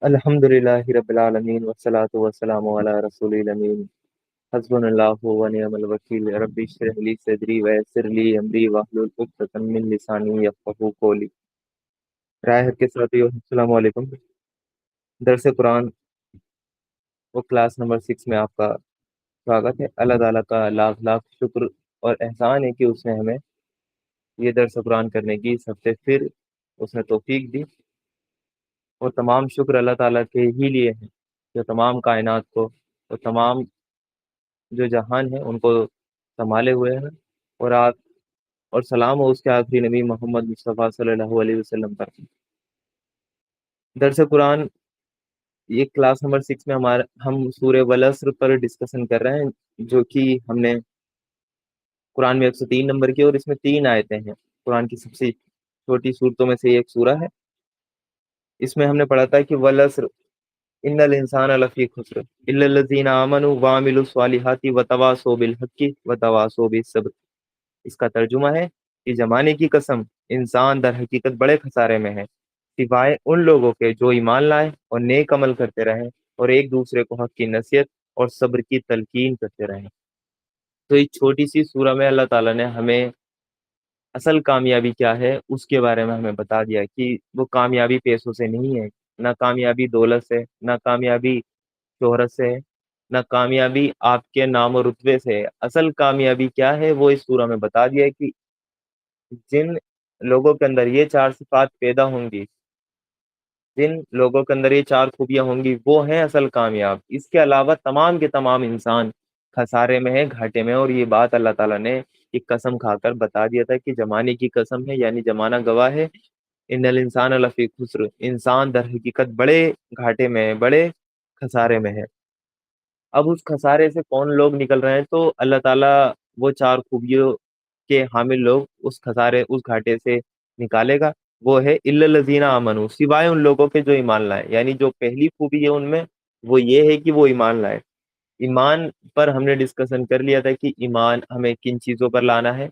الحمدللہ رب العالمین والصلاة والسلام علی رسول الامین حسبنا اللہ ونعم الوکیل رب اشرح لی صدری ویسر لی امری واحلل عقدۃ من لسانی یفقہوا قولی۔ رائے حق کے ساتھ السلام علیکم۔ درس قرآن وہ کلاس نمبر 6 میں آپ کا سواگت ہے۔ اللہ تعالیٰ کا لاکھ لاکھ شکر اور احسان ہے کہ اس نے ہمیں یہ درس قرآن کرنے کی اس ہفتے پھر اس نے توفیق دی، اور تمام شکر اللہ تعالیٰ کے ہی لیے ہیں جو تمام کائنات کو اور تمام جو جہان ہے ان کو سنبھالے ہوئے ہیں، اور آپ اور سلام ہو اس کے آخری نبی محمد مصطفیٰ صلی اللہ علیہ وسلم پر۔ درس قرآن یہ کلاس نمبر 6 میں ہم سورہ والعصر پر ڈسکشن کر رہے ہیں، جو کہ ہم نے قرآن میں 103 نمبر کی، اور اس میں 3 آیتیں ہیں۔ قرآن کی سب سے چھوٹی صورتوں میں سے ایک سورہ ہے۔ اس میں ہم نے پڑھا تھا کہ والعصر ان الانسان لفی خسر الا الذین آمنوا وعملوا الصالحات وتواصوا بالحق وتواصوا بالصبر۔ اس کا ترجمہ ہے کہ زمانے کی قسم، انسان در حقیقت بڑے خسارے میں ہے، سوائے ان لوگوں کے جو ایمان لائے اور نیک عمل کرتے رہیں اور ایک دوسرے کو حق کی نصیحت اور صبر کی تلقین کرتے رہیں۔ تو اس چھوٹی سی سورہ میں اللہ تعالیٰ نے ہمیں اصل کامیابی کیا ہے اس کے بارے میں ہمیں بتا دیا کہ وہ کامیابی پیسوں سے نہیں ہے، نہ کامیابی دولت سے، نہ کامیابی شہرت سے، نہ کامیابی آپ کے نام و رتبے سے۔ اصل کامیابی کیا ہے وہ اس سورہ میں بتا دیا ہے کہ جن لوگوں کے اندر یہ 4 صفات پیدا ہوں گی، جن لوگوں کے اندر یہ 4 خوبیاں ہوں گی، وہ ہیں اصل کامیاب۔ اس کے علاوہ تمام کے تمام انسان خسارے میں ہے، گھاٹے میں، اور یہ بات اللہ تعالیٰ نے ایک قسم کھا کر بتا دیا تھا کہ زمانے کی قسم ہے، یعنی زمانہ گواہ ہے، ان الانسان لفی خسر، انسان در حقیقت بڑے گھاٹے میں ہے، بڑے خسارے میں ہے۔ اب اس خسارے سے کون لوگ نکل رہے ہیں؟ تو اللہ تعالیٰ وہ 4 خوبیوں کے حامل لوگ اس خسارے، اس گھاٹے سے نکالے گا۔ وہ ہے الا الذین آمنوا، سوائے ان لوگوں کے جو ایمان لائے، یعنی جو پہلی خوبی ہے ان میں وہ یہ ہے کہ وہ ایمان لائے۔ ایمان پر ہم نے ڈسکشن کر لیا تھا کہ ایمان ہمیں کن چیزوں پر لانا ہے۔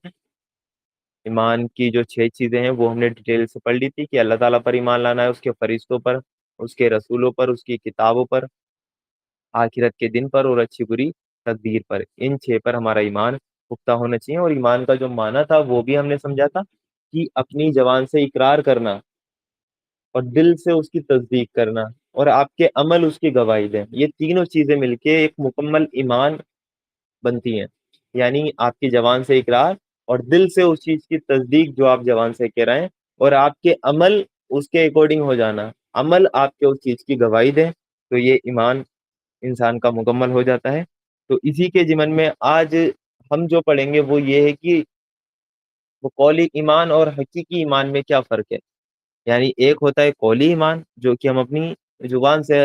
ایمان کی جو 6 چیزیں ہیں وہ ہم نے ڈیٹیل سے پڑھ لی تھی کہ اللہ تعالیٰ پر ایمان لانا ہے، اس کے فرشتوں پر، اس کے رسولوں پر، اس کی کتابوں پر، آخرت کے دن پر، اور اچھی بری تقدیر پر۔ ان 6 پر ہمارا ایمان پختہ ہونا چاہیے۔ اور ایمان کا جو معنی تھا وہ بھی ہم نے سمجھا تھا کہ اپنی زبان سے اقرار کرنا اور دل سے اس کی تصدیق کرنا اور آپ کے عمل اس کی گواہی دیں، یہ تینوں چیزیں مل کے ایک مکمل ایمان بنتی ہیں۔ یعنی آپ کی زبان سے اقرار اور دل سے اس چیز کی تصدیق جو آپ زبان سے کہہ رہے ہیں، اور آپ کے عمل اس کے اکارڈنگ ہو جانا، عمل آپ کے اس چیز کی گواہی دیں، تو یہ ایمان انسان کا مکمل ہو جاتا ہے۔ تو اسی کے ضمن میں آج ہم جو پڑھیں گے وہ یہ ہے کہ وہ قولی ایمان اور حقیقی ایمان میں کیا فرق ہے۔ یعنی ایک ہوتا ہے قولی ایمان جو کہ ہم اپنی زبان سے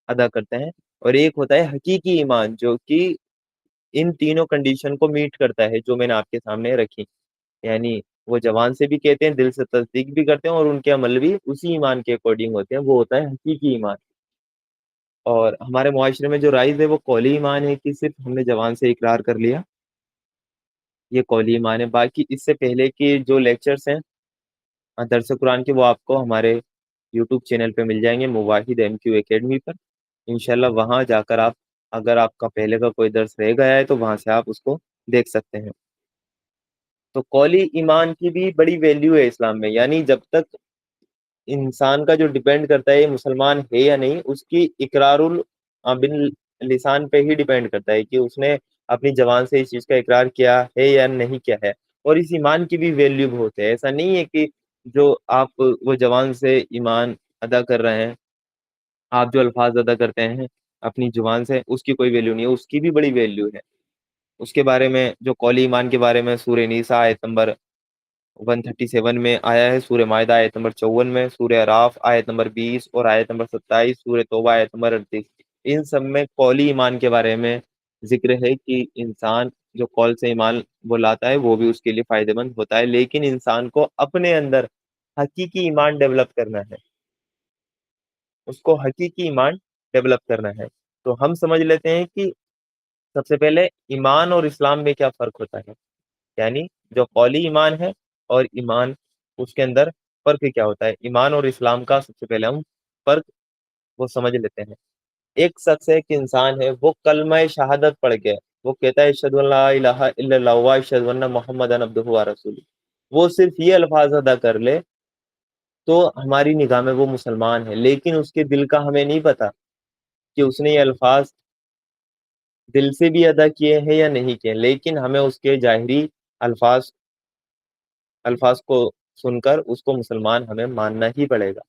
ادا کرتے ہیں، اور ایک ہوتا ہے حقیقی ایمان جو کہ ان تینوں کنڈیشن کو میٹ کرتا ہے جو میں نے آپ کے سامنے رکھی۔ یعنی وہ زبان سے بھی کہتے ہیں، دل سے تصدیق بھی کرتے ہیں، اور ان کے عمل بھی اسی ایمان کے اکارڈنگ ہوتے ہیں، وہ ہوتا ہے حقیقی ایمان۔ اور ہمارے معاشرے میں جو رائج ہے وہ قولی ایمان ہے کہ صرف ہم نے زبان سے اقرار کر لیا، یہ قولی ایمان ہے۔ باقی اس سے پہلے کے جو لیکچرز ہیں درس قرآن کے، وہ آپ کو ہمارے یوٹیوب چینل پہ مل جائیں گے، مواحد ایم کیو اکیڈمی پر۔ انشاءاللہ وہاں جا کر آپ، اگر آپ کا پہلے کا کوئی درس رہ گیا ہے تو وہاں سے آپ اس کو دیکھ سکتے ہیں۔ تو قولی ایمان کی بھی بڑی ویلیو ہے اسلام میں، یعنی جب تک انسان کا جو ڈیپینڈ کرتا ہے یہ مسلمان ہے یا نہیں، اس کی اقرار بن لسان پہ ہی ڈیپینڈ کرتا ہے کہ اس نے اپنی زبان سے اس چیز کا اقرار کیا ہے یا نہیں کیا ہے۔ اور اس ایمان کی بھی ویلیو بہت ہے، ایسا نہیں ہے کہ جو آپ وہ زبان سے ایمان ادا کر رہے ہیں، آپ جو الفاظ ادا کرتے ہیں اپنی زبان سے، اس کی کوئی ویلیو نہیں ہے، اس کی بھی بڑی ویلیو ہے۔ اس کے بارے میں جو قولی ایمان کے بارے میں سورہ نیسا آیت نمبر 137 میں آیا ہے، سورہ مائدہ آیت نمبر 54 میں، سورہ اعراف آیت نمبر 20 اور آیت نمبر 27، سورہ توبہ آیت نمبر 38، ان سب میں قولی ایمان کے بارے میں ذکر ہے کہ انسان جو قول سے ایمان وہ لاتا ہے وہ بھی اس کے لیے فائدہ مند ہوتا ہے، لیکن انسان کو اپنے اندر حقیقی ایمان ڈیولپ کرنا ہے، اس کو حقیقی ایمان ڈیولپ کرنا ہے۔ تو ہم سمجھ لیتے ہیں کہ سب سے پہلے ایمان اور اسلام میں کیا فرق ہوتا ہے، یعنی جو قولی ایمان ہے اور ایمان، اس کے اندر فرق کیا ہوتا ہے۔ ایمان اور اسلام کا سب سے پہلے ہم فرق وہ سمجھ لیتے ہیں۔ ایک شخص ہے، ایک انسان ہے، وہ کلمہ شہادت پڑھ کے وہ کہتا ہے اشہد ان لا الہ الا اللہ و اشہد ان محمد عبدہ و رسولہ، وہ صرف یہ الفاظ ادا کر لے تو ہماری نگاہ میں وہ مسلمان ہے، لیکن اس کے دل کا ہمیں نہیں پتا کہ اس نے یہ الفاظ دل سے بھی ادا کیے ہیں یا نہیں کیے، لیکن ہمیں اس کے ظاہری الفاظ الفاظ کو سن کر اس کو مسلمان ہمیں ماننا ہی پڑے گا۔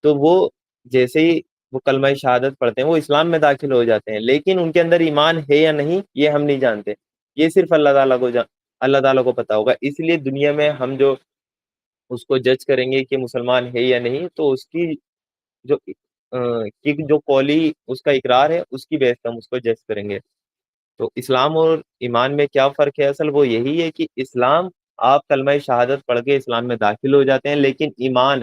تو وہ جیسے ہی وہ کلمہ شہادت پڑھتے ہیں وہ اسلام میں داخل ہو جاتے ہیں، لیکن ان کے اندر ایمان ہے یا نہیں یہ ہم نہیں جانتے، یہ صرف اللہ تعالیٰ کو پتا ہوگا۔ اس لیے دنیا میں ہم جو اس کو جج کریں گے کہ مسلمان ہے یا نہیں، تو اس کی جو جو قولی اس کا اقرار ہے اس کی بیس پہ ہم اس کو جج کریں گے۔ تو اسلام اور ایمان میں کیا فرق ہے؟ اصل وہ یہی ہے کہ اسلام، آپ کلمہ شہادت پڑھ کے اسلام میں داخل ہو جاتے ہیں، لیکن ایمان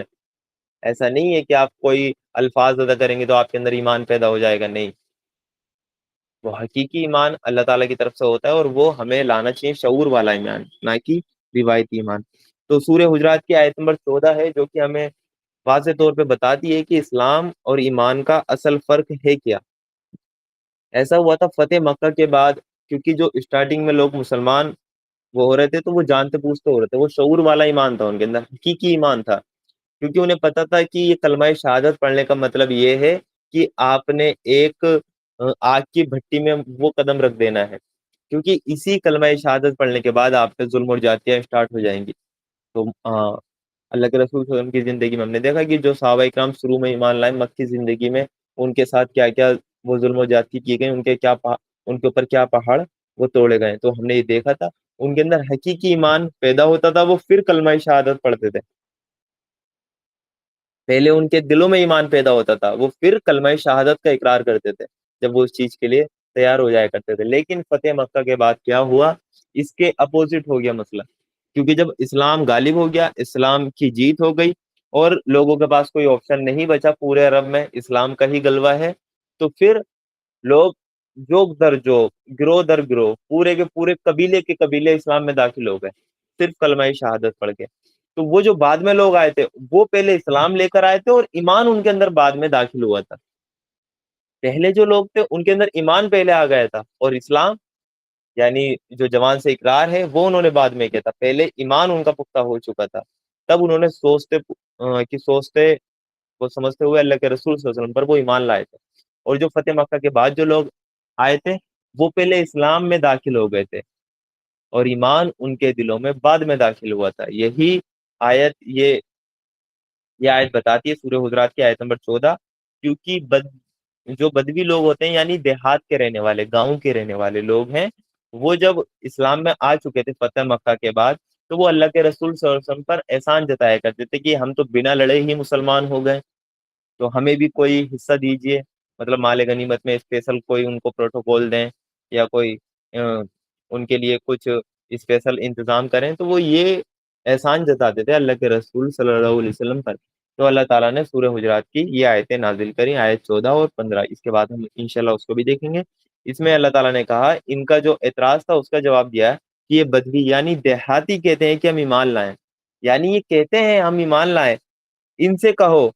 ایسا نہیں ہے کہ آپ کوئی الفاظ ادا کریں گے تو آپ کے اندر ایمان پیدا ہو جائے گا، نہیں، وہ حقیقی ایمان اللہ تعالیٰ کی طرف سے ہوتا ہے، اور وہ ہمیں لانا چاہیے شعور والا ایمان، نہ کہ روایتی ایمان۔ تو سورہ حجرات کی آیت نمبر 14 ہے جو کہ ہمیں واضح طور پہ بتاتی ہے کہ اسلام اور ایمان کا اصل فرق ہے کیا۔ ایسا ہوا تھا فتح مکہ کے بعد، کیونکہ جو اسٹارٹنگ میں لوگ مسلمان وہ ہو رہے تھے تو وہ جانتے پوچھتے ہو رہے تھے، وہ شعور والا ایمان تھا ان کے اندر، حقیقی ایمان تھا، کیونکہ انہیں پتا تھا کہ یہ کلمہ شہادت پڑھنے کا مطلب یہ ہے کہ آپ نے ایک آگ کی بھٹی میں وہ قدم رکھ دینا ہے، کیونکہ اسی کلمہ شہادت پڑھنے کے بعد آپ پہ ظلم اور جاتیاں اسٹارٹ ہو جائیں گی۔ تو اللہ کے رسول صلی اللہ علیہ وسلم کی زندگی میں ہم نے دیکھا کہ جو صحابہ اکرام شروع میں ایمان لائے مکی زندگی میں، ان کے ساتھ کیا کیا وہ ظلم و زیادتی کی گئی، ان کے اوپر کیا پہاڑ وہ توڑے گئے، تو ہم نے یہ دیکھا تھا ان کے اندر حقیقی ایمان پیدا ہوتا تھا، وہ پھر کلمہ شہادت پڑھتے تھے۔ پہلے ان کے دلوں میں ایمان پیدا ہوتا تھا، وہ پھر کلمہ شہادت کا اقرار کرتے تھے جب وہ اس چیز کے لیے تیار ہو جایا کرتے تھے۔ لیکن فتح مکہ کے بعد کیا ہوا؟ اس کے اپوزٹ ہو گیا مسئلہ، کیونکہ جب اسلام غالب ہو گیا، اسلام کی جیت ہو گئی، اور لوگوں کے پاس کوئی آپشن نہیں بچا، پورے عرب میں اسلام کا ہی غلبہ ہے، تو پھر لوگ جوک در جوک، گروہ در گروہ، پورے کے پورے قبیلے کے قبیلے اسلام میں داخل ہو گئے، صرف کلمہ شہادت پڑھ کے۔ تو وہ جو بعد میں لوگ آئے تھے وہ پہلے اسلام لے کر آئے تھے، اور ایمان ان کے اندر بعد میں داخل ہوا تھا۔ پہلے جو لوگ تھے ان کے اندر ایمان پہلے آ گیا تھا، اور اسلام یعنی جو جوان سے اقرار ہے وہ انہوں نے بعد میں کیا تھا، پہلے ایمان ان کا پختہ ہو چکا تھا، تب انہوں نے سوچتے وہ سمجھتے ہوئے اللہ کے رسول صلی اللہ علیہ وسلم پر وہ ایمان لائے تھے۔ اور جو فتح مکہ کے بعد جو لوگ آئے تھے وہ پہلے اسلام میں داخل ہو گئے تھے، اور ایمان ان کے دلوں میں بعد میں داخل ہوا تھا۔ یہی آیت یہ آیت بتاتی ہے سورہ حجرات کی آیت نمبر 14، کیونکہ جو بدوی لوگ ہوتے ہیں یعنی دیہات کے رہنے والے، گاؤں کے رہنے والے لوگ ہیں، وہ جب اسلام میں آ چکے تھے فتح مکہ کے بعد، تو وہ اللہ کے رسول صلی اللہ علیہ وسلم پر احسان جتایا کرتے تھے کہ ہم تو بنا لڑے ہی مسلمان ہو گئے، تو ہمیں بھی کوئی حصہ دیجئے، مطلب مال غنیمت میں اسپیشل کوئی ان کو پروٹوکول دیں، یا کوئی ان کے لیے کچھ اسپیشل انتظام کریں، تو وہ یہ احسان جتاتے تھے اللہ کے رسول صلی اللہ علیہ وسلم پر۔ تو اللہ تعالیٰ نے سورہ حجرات کی یہ آیتیں نازل کری، آیت 14 اور 15، اس کے بعد ہم انشاءاللہ اس کو بھی دیکھیں گے۔ اس میں اللہ تعالیٰ نے کہا ان کا جو اعتراض تھا اس کا جواب دیا کہ یہ بدوی یعنی دیہاتی کہتے ہیں کہ ہم ایمان لائیں، یعنی یہ کہتے ہیں ہم ایمان لائیں، ان سے کہو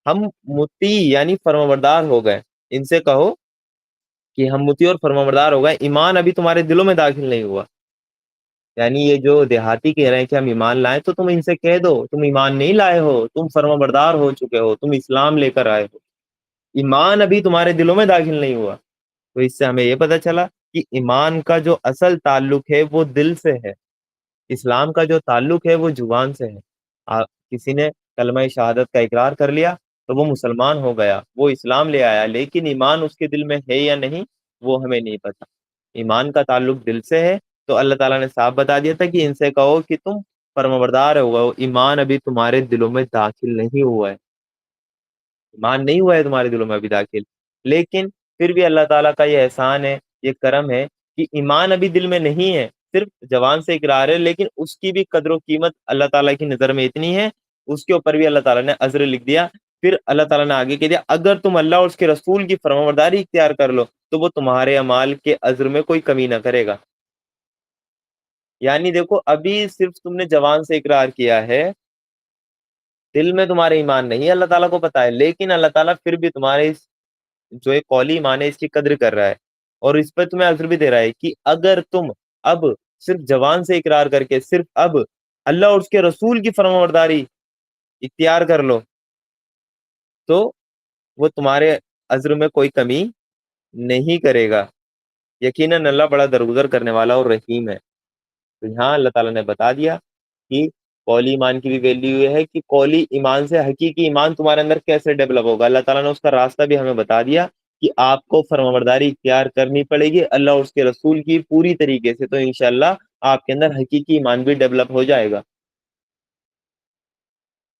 ہم مطیع یعنی فرمانبردار ہو گئے، ان سے کہو کہ ہم مطیع اور فرمانبردار ہو گئے، ایمان ابھی تمہارے دلوں میں داخل نہیں ہوا۔ یعنی یہ جو دیہاتی کہہ رہے ہیں کہ ہم ایمان لائیں، تو تم ان سے کہہ دو تم ایمان نہیں لائے ہو، تم فرمانبردار ہو چکے ہو، تم اسلام لے کر آئے ہو، ایمان ابھی تمہارے دلوں میں داخل نہیں ہوا۔ تو اس سے ہمیں یہ پتہ چلا کہ ایمان کا جو اصل تعلق ہے وہ دل سے ہے، اسلام کا جو تعلق ہے وہ زبان سے ہے۔ کسی نے کلمہ شہادت کا اقرار کر لیا تو وہ مسلمان ہو گیا، وہ اسلام لے آیا، لیکن ایمان اس کے دل میں ہے یا نہیں وہ ہمیں نہیں پتا۔ ایمان کا تعلق دل سے ہے، تو اللہ تعالیٰ نے صاف بتا دیا تھا کہ ان سے کہو کہ تم فرمانبردار ہو گئے ہو، ایمان ابھی تمہارے دلوں میں داخل نہیں ہوا ہے، ایمان نہیں ہوا ہے تمہارے دلوں میں ابھی داخل۔ لیکن پھر بھی اللہ تعالیٰ کا یہ احسان ہے، یہ کرم ہے کہ ایمان ابھی دل میں نہیں ہے، صرف زبان سے اقرار ہے، لیکن اس کی بھی قدر و قیمت اللہ تعالیٰ کی نظر میں اتنی ہے، اس کے اوپر بھی اللہ تعالیٰ نے اجر لکھ دیا۔ پھر اللہ تعالیٰ نے آگے کہہ دیا اگر تم اللہ اور اس کے رسول کی فرمانبرداری اختیار کر لو تو وہ تمہارے اعمال کے اجر میں کوئی کمی نہ کرے گا۔ یعنی دیکھو ابھی صرف تم نے زبان سے اقرار کیا ہے، دل میں تمہارے ایمان نہیں ہے اللہ تعالیٰ کو پتا ہے، لیکن اللہ تعالیٰ پھر بھی تمہارے اس جو ایک قولی ایمان ہے اس کی قدر کر رہا ہے، اور اس پہ تمہیں عذر بھی دے رہا ہے کہ اگر تم اب صرف زبان سے اقرار کر کے صرف اب اللہ اور اس کے رسول کی فرمانبرداری اختیار کر لو تو وہ تمہارے عذر میں کوئی کمی نہیں کرے گا، یقیناً اللہ بڑا درگزر کرنے والا اور رحیم ہے۔ تو یہاں اللہ تعالیٰ نے بتا دیا کہ قولی ایمان کی بھی ویلیو یہ ہے کہ قولی ایمان سے حقیقی ایمان تمہارے اندر کیسے ڈیولپ ہوگا۔ اللہ تعالیٰ نے اس کا راستہ بھی ہمیں بتا دیا کہ آپ کو فرمانبرداری اختیار کرنی پڑے گی اللہ اور اس کے رسول کی پوری طریقے سے، تو انشاءاللہ آپ کے اندر حقیقی ایمان بھی ڈیولپ ہو جائے گا۔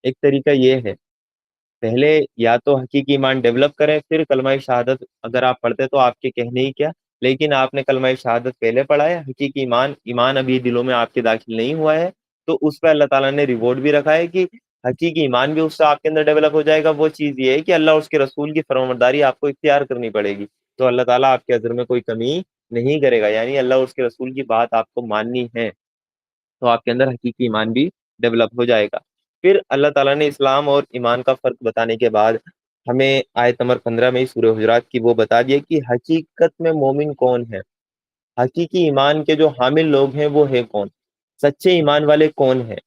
ایک طریقہ یہ ہے، پہلے یا تو حقیقی ایمان ڈیولپ کریں پھر کلمہ شہادت اگر آپ پڑھتے تو آپ کے کہنے ہی کیا، لیکن آپ نے کلمہ شہادت پہلے پڑھا ہے، حقیقی ایمان ابھی دلوں میں آپ کے داخل نہیں ہوا ہے، تو اس پہ اللہ تعالیٰ نے ریوارڈ بھی رکھا ہے کہ حقیقی ایمان بھی اس سے آپ کے اندر ڈیولپ ہو جائے گا۔ وہ چیز یہ ہے کہ اللہ اور اس کے رسول کی فرمانبرداری آپ کو اختیار کرنی پڑے گی، تو اللہ تعالیٰ آپ کے اجر میں کوئی کمی نہیں کرے گا، یعنی اللہ اور اس کے رسول کی بات آپ کو ماننی ہے تو آپ کے اندر حقیقی ایمان بھی ڈیولپ ہو جائے گا۔ پھر اللہ تعالیٰ نے اسلام اور ایمان کا فرق بتانے کے بعد ہمیں آیت نمبر 15 میں ہی سورہ حجرات کی وہ بتا دیا کہ حقیقت میں مومن کون ہے، حقیقی ایمان کے جو حامل لوگ ہیں وہ ہے کون، سچے ایمان والے کون ہیں،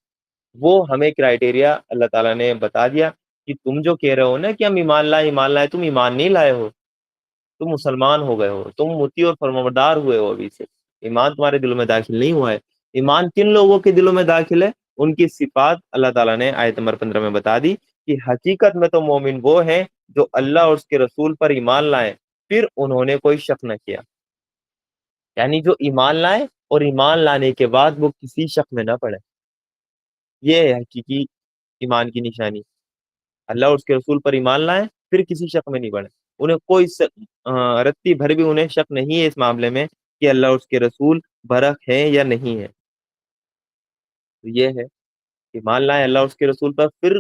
وہ ہمیں کرائٹیریا اللہ تعالیٰ نے بتا دیا کہ تم جو کہہ رہے ہو نا کہ ہم ایمان لائے، تم ایمان نہیں لائے ہو، تم مسلمان ہو گئے ہو، تم مطیع اور فرمانبردار ہوئے ہو، ابھی سے ایمان تمہارے دلوں میں داخل نہیں ہوا ہے۔ ایمان کن لوگوں کے دلوں میں داخل ہے، ان کی صفات اللہ تعالیٰ نے آیت نمبر 15 میں بتا دی کہ حقیقت میں تو مومن وہ ہیں جو اللہ اور اس کے رسول پر ایمان لائے پھر انہوں نے کوئی شک نہ کیا، یعنی جو ایمان لائے اور ایمان لانے کے بعد وہ کسی شک میں نہ پڑے، یہ ہے حقیقی ایمان کی نشانی۔ اللہ اور اس کے رسول پر ایمان لائیں پھر کسی شک میں نہیں پڑے، انہیں کوئی رتی بھر بھی انہیں شک نہیں ہے اس معاملے میں کہ اللہ اور اس کے رسول برحق ہیں یا نہیں ہے۔ تو یہ ہے ایمان لائیں اللہ اور اس کے رسول پر پھر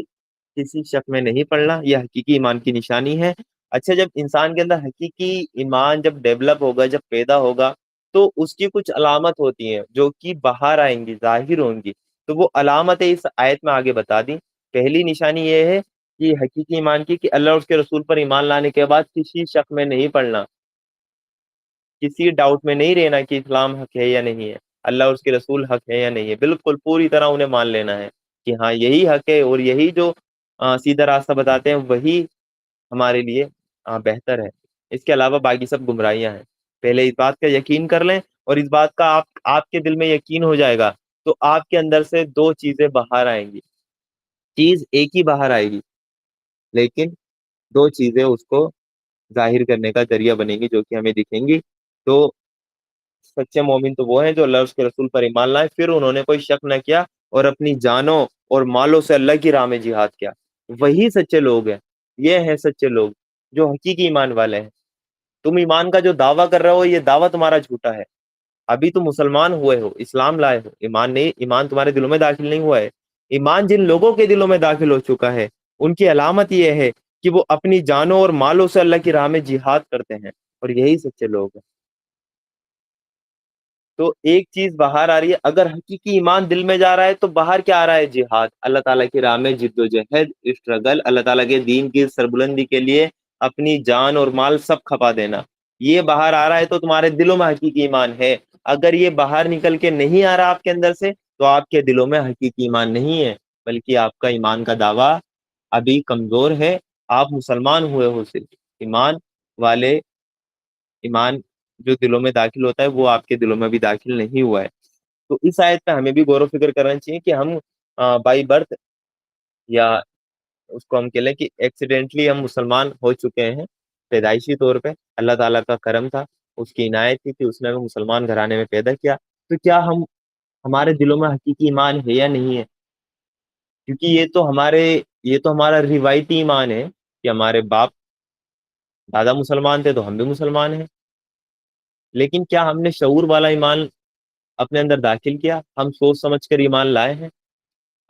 کسی شک میں نہیں پڑنا، یہ حقیقی ایمان کی نشانی ہے۔ اچھا، جب انسان کے اندر حقیقی ایمان جب ڈیولپ ہوگا، جب پیدا ہوگا، تو اس کی کچھ علامت ہوتی ہیں جو کہ باہر آئیں گی، ظاہر ہوں گی، تو وہ علامتیں اس آیت میں آگے بتا دی۔ پہلی نشانی یہ ہے کہ حقیقی ایمان کی کہ اللہ اور اس کے رسول پر ایمان لانے کے بعد کسی شک میں نہیں پڑنا، کسی ڈاؤٹ میں نہیں رہنا کہ اسلام حق ہے یا نہیں ہے، اللہ اور اس کے رسول حق ہے یا نہیں ہے، بالکل پوری طرح انہیں مان لینا ہے کہ ہاں یہی حق ہے، اور یہی جو سیدھا راستہ بتاتے ہیں وہی ہمارے لیے بہتر ہے، اس کے علاوہ باقی سب گمراہیاں ہیں۔ پہلے اس بات کا یقین کر لیں، اور اس بات کا آپ کے دل میں یقین ہو جائے گا تو آپ کے اندر سے دو چیزیں باہر آئیں گی، چیز ایک ہی باہر آئے گی لیکن دو چیزیں اس کو ظاہر کرنے کا ذریعہ بنیں گی جو کہ ہمیں دکھیں گی۔ تو سچے مومن تو وہ ہیں جو اللہ اور اس کے رسول پر ایمان لائے پھر انہوں نے کوئی شک نہ کیا اور اپنی جانوں اور مالوں سے اللہ کی راہ میں جہاد کیا، وہی سچے لوگ ہیں، یہ ہیں سچے لوگ جو حقیقی ایمان والے ہیں۔ تم ایمان کا جو دعویٰ کر رہے ہو یہ دعویٰ تمہارا جھوٹا ہے، ابھی تم مسلمان ہوئے ہو، اسلام لائے ہو، ایمان نہیں، ایمان تمہارے دلوں میں داخل نہیں ہوا ہے۔ ایمان جن لوگوں کے دلوں میں داخل ہو چکا ہے ان کی علامت یہ ہے کہ وہ اپنی جانوں اور مالوں سے اللہ کی راہ میں جہاد کرتے ہیں، اور یہی سچے لوگ ہیں۔ تو ایک چیز باہر آ رہی ہے، اگر حقیقی ایمان دل میں جا رہا ہے تو باہر کیا آ رہا ہے؟ جہاد، اللہ تعالیٰ کی راہ میں جد و جہد، اسٹرگل، اللہ تعالیٰ کے دین کی سربلندی کے لیے اپنی جان اور مال سب کھپا دینا، یہ باہر آ رہا ہے تو تمہارے دلوں میں حقیقی ایمان ہے۔ اگر یہ باہر نکل کے نہیں آ رہا آپ کے اندر سے تو آپ کے دلوں میں حقیقی ایمان نہیں ہے، بلکہ آپ کا ایمان کا دعویٰ ابھی کمزور ہے، آپ مسلمان ہوئے ہو صرف، ایمان والے ایمان جو دلوں میں داخل ہوتا ہے وہ آپ کے دلوں میں بھی داخل نہیں ہوا ہے۔ تو اس آیت پہ ہمیں بھی غور و فکر کرنا چاہیے کہ ہم بائی برتھ یا اس کو ہم کہہ لیں کہ ایکسیڈنٹلی ہم مسلمان ہو چکے ہیں، پیدائشی طور پہ اللہ تعالیٰ کا کرم تھا، اس کی عنایت تھی کہ اس نے ہمیں مسلمان گھرانے میں پیدا کیا، تو کیا ہمارے دلوں میں حقیقی ایمان ہے یا نہیں ہے؟ کیونکہ یہ تو ہمارا روایتی ایمان ہے کہ ہمارے باپ دادا مسلمان تھے تو ہم بھی مسلمان ہیں، لیکن کیا ہم نے شعور والا ایمان اپنے اندر داخل کیا؟ ہم سوچ سمجھ کر ایمان لائے ہیں؟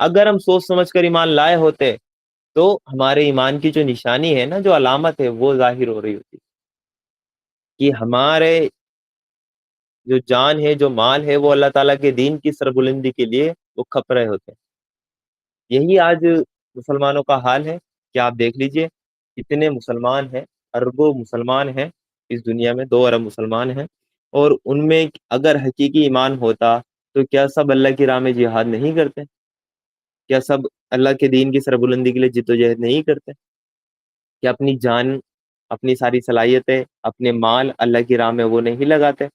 اگر ہم سوچ سمجھ کر ایمان لائے ہوتے تو ہمارے ایمان کی جو نشانی ہے نا، جو علامت ہے، وہ ظاہر ہو رہی ہوتی کہ ہمارے جو جان ہے، جو مال ہے، وہ اللہ تعالیٰ کے دین کی سربلندی کے لیے وہ کھپ رہے ہوتے ہیں۔ یہی آج مسلمانوں کا حال ہے کہ آپ دیکھ لیجئے کتنے مسلمان ہیں، اربوں مسلمان ہیں اس دنیا میں، 2 ارب مسلمان ہیں، اور ان میں اگر حقیقی ایمان ہوتا تو کیا سب اللہ کی راہ میں جہاد نہیں کرتے؟ کیا سب اللہ کے دین کی سربلندی کے لیے جد و جہد نہیں کرتے؟ کیا اپنی جان، اپنی ساری صلاحیتیں، اپنے مال اللہ کی راہ میں وہ نہیں لگاتے؟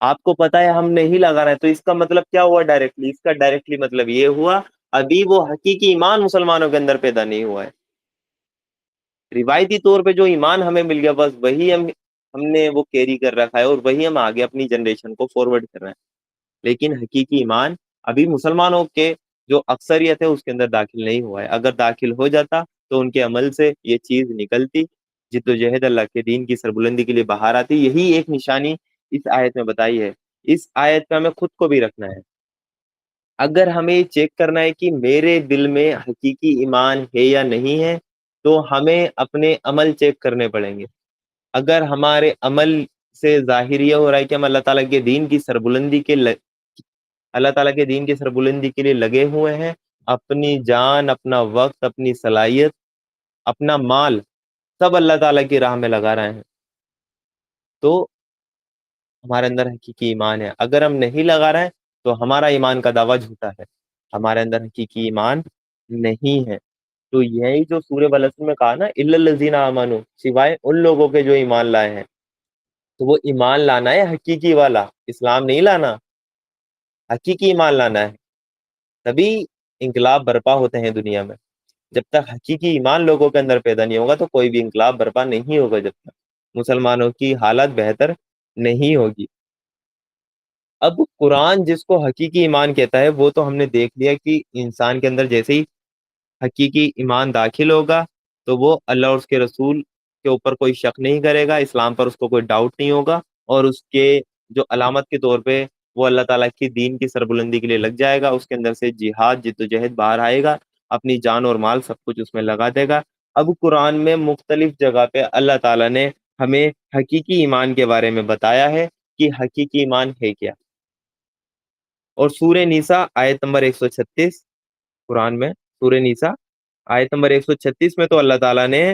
آپ کو پتا ہے ہم نہیں لگا رہے، تو اس کا مطلب کیا ہوا ڈائریکٹلی؟ اس کا ڈائریکٹلی مطلب یہ ہوا ابھی وہ حقیقی ایمان مسلمانوں کے اندر پیدا نہیں ہوا ہے۔ روایتی طور پہ جو ایمان ہمیں مل گیا بس وہی ہم نے وہ کیری کر رکھا ہے، اور وہی ہم آگے اپنی جنریشن کو فارورڈ کر رہے ہیں، لیکن حقیقی ایمان ابھی مسلمانوں کے جو اکثریت ہے اس کے اندر داخل نہیں ہوا ہے۔ اگر داخل ہو جاتا تو ان کے عمل سے یہ چیز نکلتی، جد و جہد اللہ کے دین کی سربلندی کے لیے باہر آتی۔ یہی ایک نشانی اس آیت میں بتائی ہے۔ اس آیت پہ ہمیں خود کو بھی رکھنا ہے۔ اگر ہمیں یہ چیک کرنا ہے کہ میرے دل میں حقیقی ایمان ہے یا نہیں ہے، تو ہمیں اپنے عمل چیک کرنے پڑیں گے۔ اگر ہمارے عمل سے ظاہر یہ ہو رہا ہے کہ ہم اللہ تعالیٰ کے دین کی سربلندی اللہ تعالیٰ کے دین کی سربلندی کے لیے لگے ہوئے ہیں، اپنی جان، اپنا وقت، اپنی صلاحیت، اپنا مال سب اللہ تعالیٰ کی راہ میں لگا رہے ہیں، تو ہمارے اندر حقیقی ایمان ہے۔ اگر ہم نہیں لگا رہے ہیں تو ہمارا ایمان کا دعویٰ جھوٹا ہے، ہمارے اندر حقیقی ایمان نہیں ہے۔ تو یہی جو سورہ بلد میں کہا نا الا الذین آمنوا، سوائے ان لوگوں کے جو ایمان لائے ہیں، تو وہ ایمان لانا ہے حقیقی والا، اسلام نہیں لانا، حقیقی ایمان لانا ہے، تبھی انقلاب برپا ہوتے ہیں دنیا میں۔ جب تک حقیقی ایمان لوگوں کے اندر پیدا نہیں ہوگا تو کوئی بھی انقلاب برپا نہیں ہوگا، جب تک مسلمانوں کی حالت بہتر نہیں ہوگی۔ اب قرآن جس کو حقیقی ایمان کہتا ہے وہ تو ہم نے دیکھ لیا کہ انسان کے اندر جیسے ہی حقیقی ایمان داخل ہوگا تو وہ اللہ اور اس کے رسول کے اوپر کوئی شک نہیں کرے گا، اسلام پر اس کو کوئی ڈاؤٹ نہیں ہوگا، اور اس کے جو علامت کے طور پہ وہ اللہ تعالیٰ کی دین کی سربلندی کے لیے لگ جائے گا، اس کے اندر سے جہاد، جد و جہد باہر آئے گا، اپنی جان اور مال سب کچھ اس میں لگا دے گا۔ اب قرآن میں مختلف جگہ پہ اللہ تعالیٰ نے ہمیں حقیقی ایمان کے بارے میں بتایا ہے کہ حقیقی ایمان ہے کیا۔ اور سورہ نیسا آیت نمبر 136 قرآن میں، سورہ نیسا آیت نمبر 136 میں تو اللہ تعالیٰ نے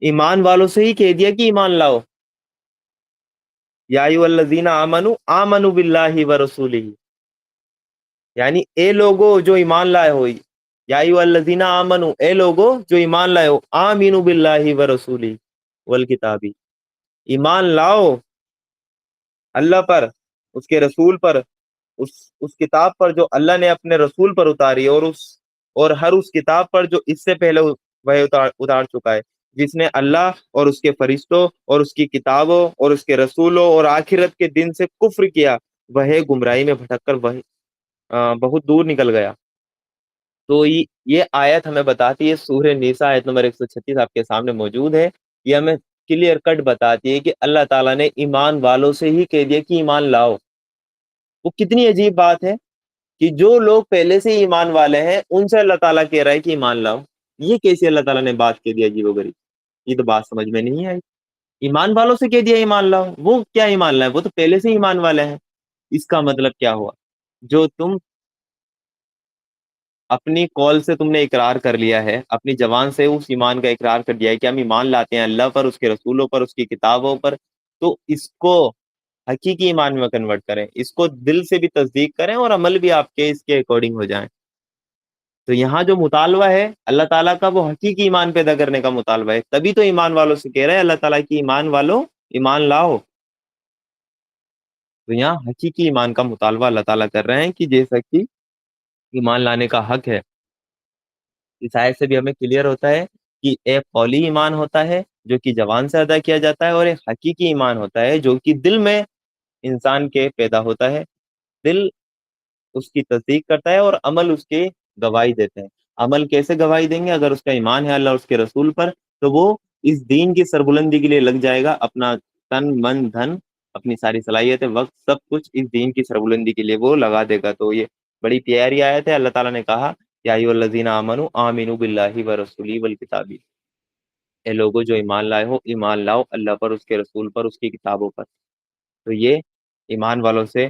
ایمان والوں سے ہی کہہ دیا کہ ایمان لاؤ، یا ایھا الذین آمنوا آمنوا باللہ ورسولہ، یعنی اے لوگو جو ایمان لائے ہو، یا ایھا الذین آمنوا، اے لوگو جو ایمان لائے ہو، آمنوا باللہ ورسولہ والکتاب، ایمان لاؤ اللہ پر، اس کے رسول پر، اس اس کتاب پر جو اللہ نے اپنے رسول پر اتاری، اور ہر اس کتاب پر جو اس سے پہلے وہ اتار چکا ہے، جس نے اللہ اور اس کے فرشتوں اور اس کی کتابوں اور اس کے رسولوں اور آخرت کے دن سے کفر کیا، وہ گمراہی میں بھٹک کر وہ بہت دور نکل گیا۔ تو یہ آیت ہمیں بتاتی ہے، سورہ نیسا آیت نمبر 136 آپ کے سامنے موجود ہے، یہ ہمیں کلیئر کٹ بتاتی ہے کہ اللہ تعالیٰ نے ایمان والوں سے ہی کہہ دیا کہ ایمان لاؤ۔ وہ کتنی عجیب بات ہے کہ جو لوگ پہلے سے ہی ایمان والے ہیں ان سے اللہ تعالیٰ کہہ رہا ہے کہ ایمان لاؤ۔ یہ کیسے اللہ تعالیٰ نے بات کہہ دیا عجیب و غریب؟ یہ تو بات سمجھ میں نہیں آئی۔ ایمان والوں سے کہہ دیا ایمان لاؤ، وہ کیا ایمان لائے؟ وہ تو پہلے سے ہی ایمان والے ہیں۔ اس کا مطلب کیا ہوا؟ جو تم اپنی قول سے تم نے اقرار کر لیا ہے، اپنی زبان سے اس ایمان کا اقرار کر دیا ہے کہ ہم ایمان لاتے ہیں اللہ پر، اس کے رسولوں پر، اس کی کتابوں پر، تو اس کو حقیقی ایمان میں کنورٹ کریں، اس کو دل سے بھی تصدیق کریں، اور عمل بھی آپ کے اس کے اکارڈنگ ہو جائیں۔ تو یہاں جو مطالبہ ہے اللہ تعالیٰ کا وہ حقیقی ایمان پیدا کرنے کا مطالبہ ہے، تبھی تو ایمان والوں سے کہہ رہے ہیں اللہ تعالیٰ کی ایمان والوں ایمان لاؤ۔ تو یہاں حقیقی ایمان کا مطالبہ اللہ تعالیٰ کر رہے ہیں کہ جیسا کہ ایمان لانے کا حق ہے۔ اس آیت سے بھی ہمیں کلیئر ہوتا ہے کہ ایک قولی ایمان ہوتا ہے جو کہ زبان سے ادا کیا جاتا ہے، اور ایک حقیقی ایمان ہوتا ہے جو کہ دل میں انسان کے پیدا ہوتا ہے، دل اس کی تصدیق کرتا ہے اور عمل اس کے گواہی دیتے ہیں۔ عمل کیسے گواہی دیں گے؟ اگر اس کا ایمان ہے اللہ اور اس کے رسول پر تو وہ اس دین کی سربلندی کے لیے لگ جائے گا، اپنا تن من دھن، اپنی ساری صلاحیتیں، وقت، سب کچھ اس دین کی سربلندی کے لیے وہ لگا دے گا۔ تو یہ بڑی پیاری آیت ہے۔ اللہ تعالیٰ نے کہا یا ایھا الذین آمنوا آمنوا باللہ ورسولہ والکتاب، اے لوگوں جو ایمان لائے ہو ایمان لاؤ اللہ پر، اس کے رسول پر، اس کی کتابوں پر۔ تو یہ ایمان والوں سے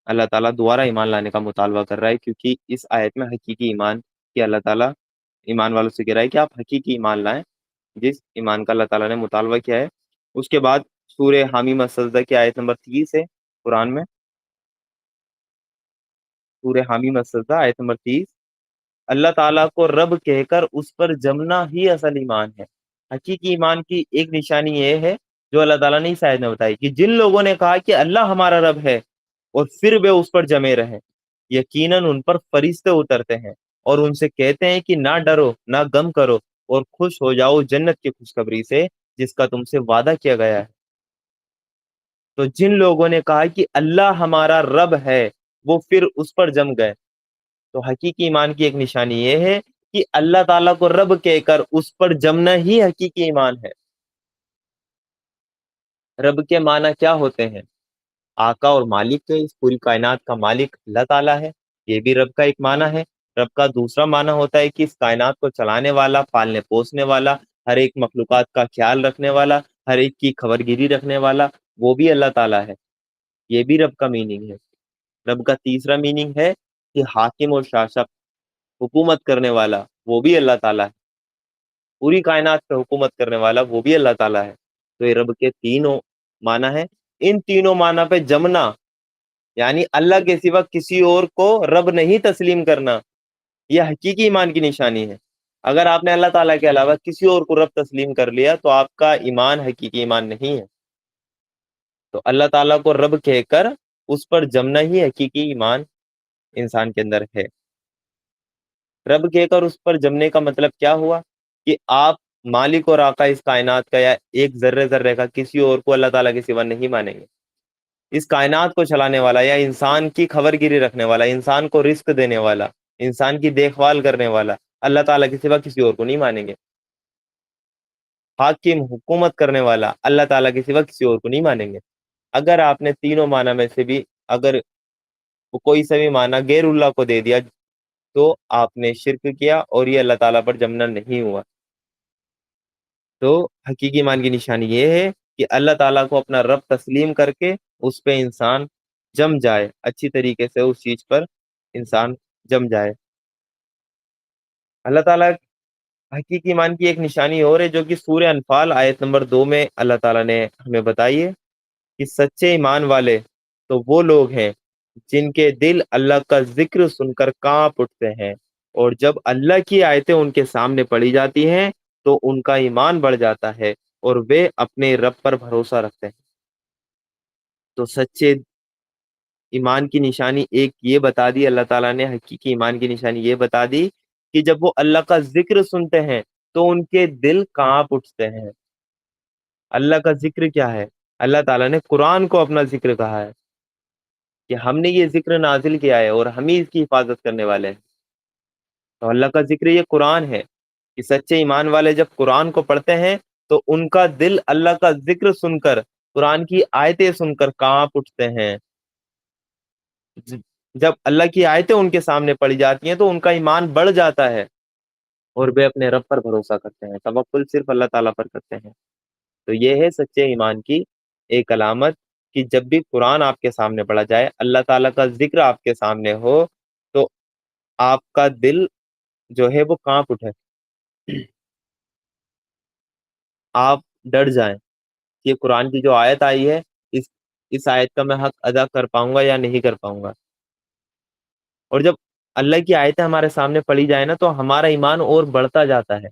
اللہ تعالیٰ دوبارہ ایمان لانے کا مطالبہ کر رہا ہے، کیونکہ اس آیت میں حقیقی ایمان کی اللہ تعالیٰ ایمان والوں سے کہہ رہا ہے کہ آپ حقیقی ایمان لائیں، جس ایمان کا اللہ تعالیٰ نے مطالبہ کیا ہے۔ اس کے بعد سورہ حامیم السجدہ کی آیت نمبر 30 ہے قرآن میں، سورہ حامیم السجدہ آیت نمبر 30، اللہ تعالیٰ کو رب کہہ کر اس پر جمنا ہی اصل ایمان ہے۔ حقیقی ایمان کی ایک نشانی یہ ہے جو اللہ تعالیٰ نے اس آیت میں بتائی، کہ جن لوگوں نے کہا کہ اللہ ہمارا رب ہے اور پھر وہ اس پر جمے رہے، یقیناً ان پر فرشتے اترتے ہیں اور ان سے کہتے ہیں کہ نہ ڈرو نہ غم کرو اور خوش ہو جاؤ جنت کی خوشخبری سے جس کا تم سے وعدہ کیا گیا ہے۔ تو جن لوگوں نے کہا کہ اللہ ہمارا رب ہے وہ پھر اس پر جم گئے۔ تو حقیقی ایمان کی ایک نشانی یہ ہے کہ اللہ تعالیٰ کو رب کہہ کر اس پر جمنا ہی حقیقی ایمان ہے۔ رب کے معنی کیا ہوتے ہیں؟ آقا اور مالک ہے، اس پوری کائنات کا مالک اللہ تعالیٰ ہے، یہ بھی رب کا ایک معنی ہے۔ رب کا دوسرا معنی ہوتا ہے کہ اس کائنات کو چلانے والا، پالنے پوسنے والا، ہر ایک مخلوقات کا خیال رکھنے والا، ہر ایک کی خبرگیری رکھنے والا، وہ بھی اللہ تعالیٰ ہے، یہ بھی رب کا میننگ ہے۔ رب کا تیسرا میننگ ہے کہ حاکم اور شاشپ، حکومت کرنے والا، وہ بھی اللہ تعالیٰ ہے، پوری کائنات پہ حکومت کرنے والا وہ بھی اللہ تعالیٰ ہے۔ تو یہ رب کے تینوں معنی ہے۔ ان تینوں معنی پہ جمنا یعنی اللہ کے سوا کسی اور کو رب نہیں تسلیم کرنا، یہ حقیقی ایمان کی نشانی ہے۔ اگر آپ نے اللہ تعالیٰ کے علاوہ کسی اور کو رب تسلیم کر لیا تو آپ کا ایمان حقیقی ایمان نہیں ہے۔ تو اللہ تعالیٰ کو رب کہہ کر اس پر جمنا ہی حقیقی ایمان انسان کے اندر ہے۔ رب کہہ کر اس پر جمنے کا مطلب کیا ہوا؟ کہ آپ مالک اور آقا اس کائنات کا یا ایک ذرے ذرے کا کسی اور کو اللہ تعالیٰ کے سوا نہیں مانیں گے۔ اس کائنات کو چلانے والا یا انسان کی خبر گیری رکھنے والا، انسان کو رزق دینے والا، انسان کی دیکھ بھال کرنے والا اللہ تعالیٰ کے سوا کسی اور کو نہیں مانیں گے۔ حاکم، حکومت کرنے والا اللہ تعالیٰ کے سوا کسی اور کو نہیں مانیں گے۔ اگر آپ نے تینوں معنی میں سے بھی اگر کوئی سا بھی معنی غیر اللہ کو دے دیا تو آپ نے شرک کیا اور یہ اللہ تعالیٰ پر جمنا نہیں ہوا۔ تو حقیقی ایمان کی نشانی یہ ہے کہ اللہ تعالیٰ کو اپنا رب تسلیم کر کے اس پہ انسان جم جائے، اچھی طریقے سے اس چیز پر انسان جم جائے۔ اللہ تعالیٰ حقیقی ایمان کی ایک نشانی اور ہے جو کہ سورہ انفال آیت نمبر 2 میں اللہ تعالیٰ نے ہمیں بتائی ہے کہ سچے ایمان والے تو وہ لوگ ہیں جن کے دل اللہ کا ذکر سن کر کانپ اٹھتے ہیں، اور جب اللہ کی آیتیں ان کے سامنے پڑھی جاتی ہیں تو ان کا ایمان بڑھ جاتا ہے اور وہ اپنے رب پر بھروسہ رکھتے ہیں۔ تو سچے ایمان کی نشانی ایک یہ بتا دی اللہ تعالیٰ نے، حقیقی ایمان کی نشانی یہ بتا دی کہ جب وہ اللہ کا ذکر سنتے ہیں تو ان کے دل کانپ اٹھتے ہیں۔ اللہ کا ذکر کیا ہے؟ اللہ تعالیٰ نے قرآن کو اپنا ذکر کہا ہے کہ ہم نے یہ ذکر نازل کیا ہے اور ہم ہی اس کی حفاظت کرنے والے ہیں۔ تو اللہ کا ذکر یہ قرآن ہے کہ سچے ایمان والے جب قرآن کو پڑھتے ہیں تو ان کا دل اللہ کا ذکر سن کر، قرآن کی آیتیں سن کر کانپ اٹھتے ہیں۔ جب اللہ کی آیتیں ان کے سامنے پڑھی جاتی ہیں تو ان کا ایمان بڑھ جاتا ہے اور وہ اپنے رب پر بھروسہ کرتے ہیں، توکل صرف اللہ تعالیٰ پر کرتے ہیں۔ تو یہ ہے سچے ایمان کی ایک علامت کہ جب بھی قرآن آپ کے سامنے پڑھا جائے، اللہ تعالیٰ کا ذکر آپ کے سامنے ہو تو آپ کا دل جو ہے وہ کانپ اٹھے، آپ ڈر جائیں کہ قرآن کی جو آیت آئی ہے اس اس آیت کا میں حق ادا کر پاؤں گا یا نہیں کر پاؤں گا۔ اور جب اللہ کی آیتیں ہمارے سامنے پڑھی جائے نا تو ہمارا ایمان اور بڑھتا جاتا ہے،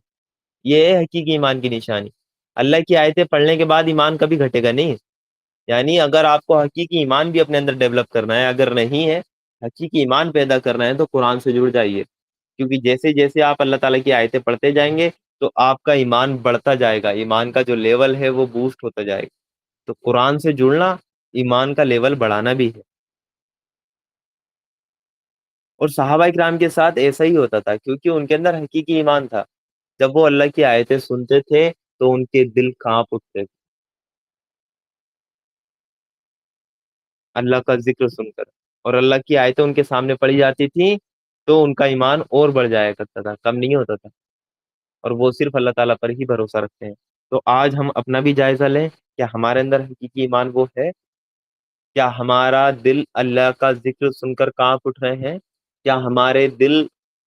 یہ ہے حقیقی ایمان کی نشانی۔ اللہ کی آیتیں پڑھنے کے بعد ایمان کبھی گھٹے گا نہیں۔ یعنی اگر آپ کو حقیقی ایمان بھی اپنے اندر ڈیولپ کرنا ہے، اگر نہیں ہے حقیقی ایمان پیدا کرنا ہے تو قرآن سے جڑ جائیے، کیونکہ جیسے جیسے آپ اللہ تعالیٰ کی آیتیں پڑھتے جائیں گے تو آپ کا ایمان بڑھتا جائے گا، ایمان کا جو لیول ہے وہ بوسٹ ہوتا جائے گا۔ تو قرآن سے جڑنا ایمان کا لیول بڑھانا بھی ہے۔ اور صحابہ کرام کے ساتھ ایسا ہی ہوتا تھا کیونکہ ان کے اندر حقیقی ایمان تھا، جب وہ اللہ کی آیتیں سنتے تھے تو ان کے دل کانپ اٹھتے تھے اللہ کا ذکر سن کر، اور اللہ کی آیتیں ان کے سامنے پڑھی جاتی تھیں تو ان کا ایمان اور بڑھ جایا کرتا تھا، کم نہیں ہوتا تھا، اور وہ صرف اللہ تعالیٰ پر ہی بھروسہ رکھتے ہیں۔ تو آج ہم اپنا بھی جائزہ لیں، کیا ہمارے اندر حقیقی ایمان وہ ہے؟ کیا ہمارا دل اللہ کا ذکر سن کر کانپ اٹھ رہے ہیں؟ کیا ہمارے دل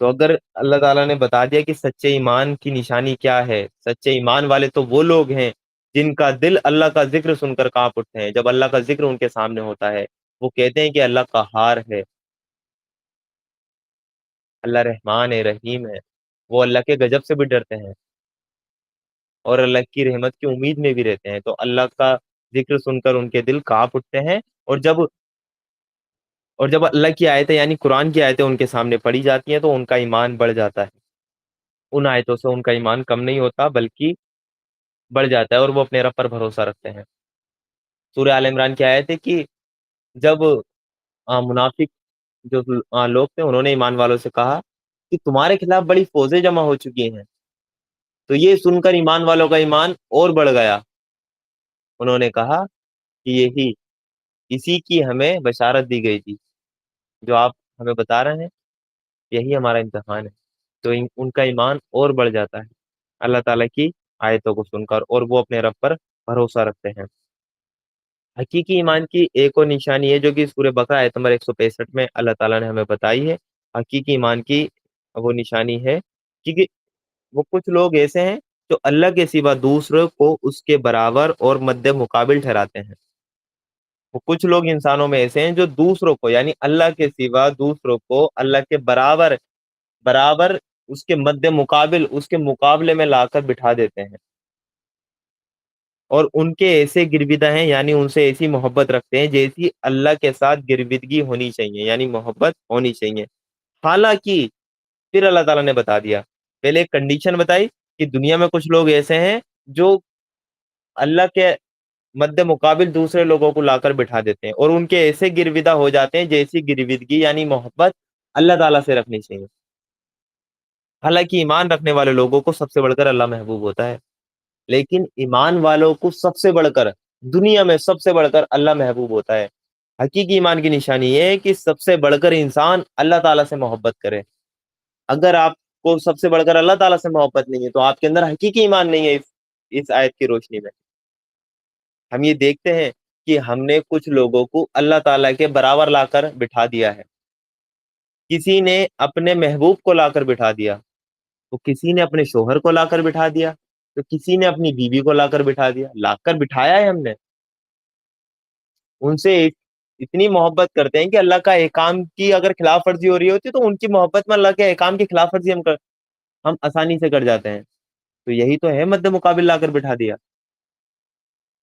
تو اگر اللہ تعالیٰ نے بتا دیا کہ سچے ایمان کی نشانی کیا ہے، سچے ایمان والے تو وہ لوگ ہیں جن کا دل اللہ کا ذکر سن کر کانپ اٹھتے ہیں، جب اللہ کا ذکر ان کے سامنے ہوتا ہے وہ کہتے ہیں کہ اللہ قہار ہے، اللہ رحمان ہے، رحیم ہے، وہ اللہ کے غضب سے بھی ڈرتے ہیں اور اللہ کی رحمت کی امید میں بھی رہتے ہیں، تو اللہ کا ذکر سن کر ان کے دل کانپ اٹھتے ہیں، اور جب اللہ کی آیتیں یعنی قرآن کی آیتیں ان کے سامنے پڑھی جاتی ہیں تو ان کا ایمان بڑھ جاتا ہے، ان آیتوں سے ان کا ایمان کم نہیں ہوتا بلکہ بڑھ جاتا ہے، اور وہ اپنے رب پر بھروسہ رکھتے ہیں۔ سورہ آل عمران کی آیت ہے کہ جب منافق جو لوگ تھے انہوں نے ایمان والوں سے کہا کہ تمہارے خلاف بڑی فوجیں جمع ہو چکی ہیں، تو یہ سن کر ایمان والوں کا ایمان اور بڑھ گیا، انہوں نے کہا کہ یہی اسی کی ہمیں بشارت دی گئی تھی، جو آپ ہمیں بتا رہے ہیں یہی ہمارا امتحان ہے، تو ان کا ایمان اور بڑھ جاتا ہے اللہ تعالیٰ کی آیتوں کو سن کر، اور وہ اپنے رب پر بھروسہ رکھتے ہیں۔ حقیقی ایمان کی ایک اور نشانی ہے جو کہ سورہ بقرہ آیت نمبر 165 میں اللہ تعالیٰ نے ہمیں بتائی ہے۔ حقیقی ایمان کی وہ نشانی ہے کیونکہ وہ کچھ لوگ ایسے ہیں جو اللہ کے سوا دوسروں کو اس کے برابر اور مد مقابل ٹھہراتے ہیں۔ وہ کچھ لوگ انسانوں میں ایسے ہیں جو دوسروں کو یعنی اللہ کے سوا دوسروں کو اللہ کے برابر برابر اس کے مد مقابل اس کے مقابلے میں لا کر بٹھا دیتے ہیں، اور ان کے ایسے گرویدہ ہیں یعنی ان سے ایسی محبت رکھتے ہیں جیسی اللہ کے ساتھ گرویدگی ہونی چاہیے، یعنی محبت ہونی چاہیے۔ حالانکہ پھر اللہ تعالیٰ نے بتا دیا، پہلے ایک کنڈیشن بتائی کہ دنیا میں کچھ لوگ ایسے ہیں جو اللہ کے مد مقابل دوسرے لوگوں کو لا کر بٹھا دیتے ہیں، اور ان کے ایسے گرویدہ ہو جاتے ہیں جیسی گرویدگی یعنی محبت اللہ تعالیٰ سے رکھنی چاہیے۔ حالانکہ ایمان رکھنے والے لوگوں کو سب سے بڑھ کر اللہ محبوب ہوتا ہے، لیکن ایمان والوں کو سب سے بڑھ کر دنیا میں سب سے بڑھ کر اللہ محبوب ہوتا ہے۔ حقیقی ایمان کی نشانی یہ ہے کہ سب سے بڑھ کر انسان اللہ تعالیٰ سے محبت کرے۔ اگر آپ کو سب سے بڑھ کر اللہ تعالیٰ سے محبت نہیں ہے تو آپ کے اندر حقیقی ایمان نہیں ہے۔ اس آیت کی روشنی میں ہم یہ دیکھتے ہیں کہ ہم نے کچھ لوگوں کو اللہ تعالیٰ کے برابر لا کر بٹھا دیا ہے، کسی نے اپنے محبوب کو لا کر بٹھا دیا، تو کسی نے اپنے شوہر کو لا کر بٹھا دیا، تو کسی نے اپنی بیوی کو لا کر بٹھا دیا، لا کر بٹھایا ہے ہم نے ان سے اتنی محبت کرتے ہیں کہ اللہ کا احکام کی اگر خلاف ورزی ہو رہی ہوتی ہے تو ان کی محبت میں اللہ کے احکام کی خلاف ورزی ہم آسانی سے کر جاتے ہیں، تو یہی تو ہے مد مقابل لا کر بٹھا دیا۔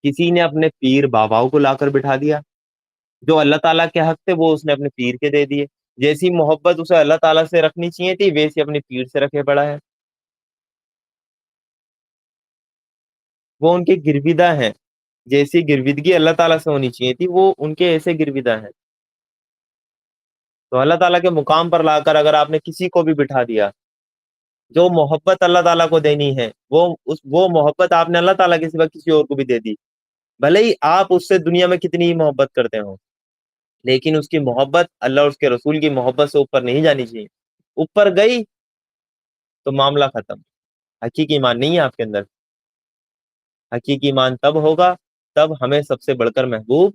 کسی نے اپنے پیر باباؤں کو لا کر بٹھا دیا، جو اللہ تعالیٰ کے حق تھے وہ اس نے اپنے پیر کے دے دیے، جیسی محبت اسے اللہ تعالیٰ سے رکھنی چاہیے تھی ویسی اپنے پیر سے رکھے پڑا ہے، وہ ان کے گرویدہ ہیں، جیسی گرویدگی اللہ تعالیٰ سے ہونی چاہیے تھی وہ ان کے ایسے گرویدہ ہیں۔ تو اللہ تعالیٰ کے مقام پر لا کر اگر آپ نے کسی کو بھی بٹھا دیا، جو محبت اللہ تعالیٰ کو دینی ہے وہ محبت آپ نے اللہ تعالیٰ کے سوا کسی اور کو بھی دے دی، بھلے ہی آپ اس سے دنیا میں کتنی ہی محبت کرتے ہوں، لیکن اس کی محبت اللہ اور اس کے رسول کی محبت سے اوپر نہیں جانی چاہیے، اوپر گئی تو معاملہ ختم، حقیقی ایمان نہیں ہے آپ کے اندر۔ حقیقی ایمان تب ہوگا تب ہمیں سب سے بڑھ کر محبوب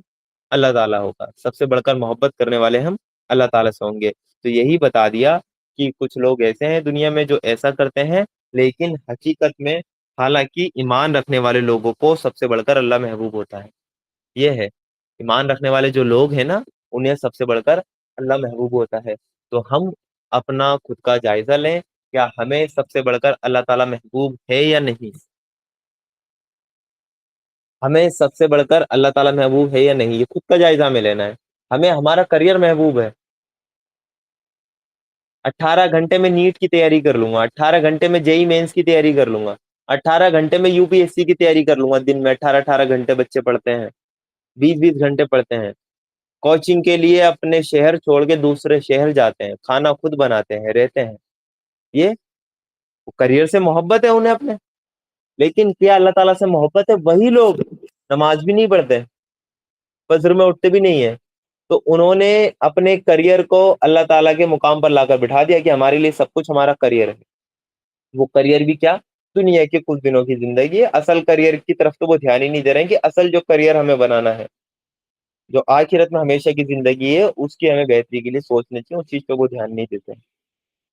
اللہ تعالیٰ ہوگا، سب سے بڑھ کر محبت کرنے والے ہم اللہ تعالیٰ سے ہوں گے۔ تو یہی بتا دیا کہ کچھ لوگ ایسے ہیں دنیا میں جو ایسا کرتے ہیں، لیکن حقیقت میں حالانکہ ایمان رکھنے والے لوگوں کو سب سے بڑھ کر اللہ محبوب ہوتا ہے، یہ ہے ایمان رکھنے والے جو لوگ ہیں نا انہیں سب سے بڑھ کر اللہ محبوب ہوتا ہے۔ تو ہم اپنا خود کا جائزہ لیں، کیا ہمیں سب سے بڑھ کر اللہ تعالیٰ محبوب ہے یا نہیں؟ ہمیں سب سے بڑھ کر اللہ تعالیٰ محبوب ہے یا نہیں، یہ خود کا جائزہ ہمیں لینا ہے۔ ہمیں ہمارا کریئر محبوب ہے، 18 گھنٹے میں نیٹ کی تیاری کر لوں گا، 18 گھنٹے میں جے ای مینس کی تیاری کر لوں گا، 18 گھنٹے میں یو پی ایس سی کی تیاری کر لوں گا، دن میں 18 18 گھنٹے بچے پڑھتے ہیں، 20 20 گھنٹے پڑھتے ہیں، کوچنگ کے لیے اپنے شہر چھوڑ کے دوسرے شہر جاتے ہیں، کھانا خود بناتے ہیں، رہتے ہیں، یہ کریئر سے محبت ہے انہیں اپنے۔ لیکن کیا اللہ تعالیٰ سے محبت ہے؟ وہی لوگ نماز بھی نہیں پڑھتے، فجر میں اٹھتے بھی نہیں ہے، تو انہوں نے اپنے کریئر کو اللہ تعالیٰ کے مقام پر لا کر بٹھا دیا کہ ہمارے لیے سب کچھ ہمارا کریئر ہے۔ وہ کریئر بھی کیا، دنیا کے کچھ دنوں کی زندگی ہے، اصل کریئر کی طرف تو وہ دھیان ہی نہیں دے رہے ہیں کہ اصل جو کریئر ہمیں بنانا ہے، جو آخرت میں ہمیشہ کی زندگی ہے، اس کی ہمیں بہتری کے لیے سوچنا چاہیے، اس چیز پہ وہ دھیان نہیں دیتے ہیں۔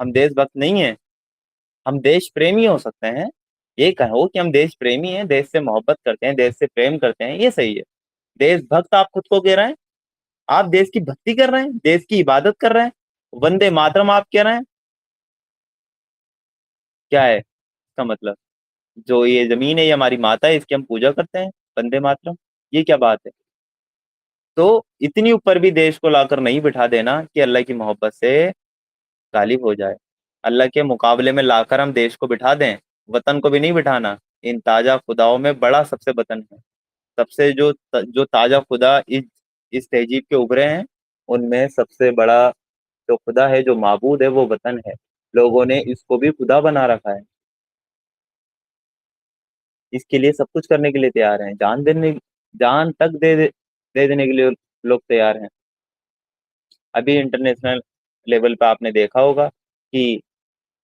ہم دیش بھکت نہیں ہیں، ہم دیش پریمی ہو سکتے ہیں، یہ کہو کہ ہم دیش پریمی ہیں، دیش سے محبت کرتے ہیں، دیش سے پریم کرتے ہیں، یہ صحیح ہے۔ دیش بھکت آپ خود کو کہہ رہے ہیں؟ آپ دیش کی بھکتی کر رہے ہیں، دیش کی عبادت کر رہے ہیں، وندے ماترم آپ کہہ رہے ہیں؟ کیا ہے اس کا مطلب؟ جو یہ زمین ہے یہ ہماری ماتا ہے، اس کی ہم پوجا کرتے ہیں، وندے ماترم، یہ کیا بات ہے؟ تو اتنی اوپر بھی دیش کو لا کر نہیں بٹھا دینا کہ اللہ کی محبت سے غالب ہو جائے۔ اللہ کے مقابلے میں لا کر ہم دیش کو بٹھا دیں، وطن کو بھی نہیں بٹھانا۔ ان تازہ خداؤں میں بڑا سب سے وطن ہے، سب سے جو تازہ خدا اس تہذیب کے ابھرے ہیں، ان میں سب سے بڑا جو خدا ہے، جو معبود ہے، وہ وطن ہے۔ لوگوں نے اس کو بھی خدا بنا رکھا ہے، اس کے لیے سب کچھ کرنے کے لیے تیار ہیں، جان تک دے دینے کے لیے لوگ تیار ہیں۔ ابھی انٹرنیشنل لیول پہ آپ نے دیکھا ہوگا کہ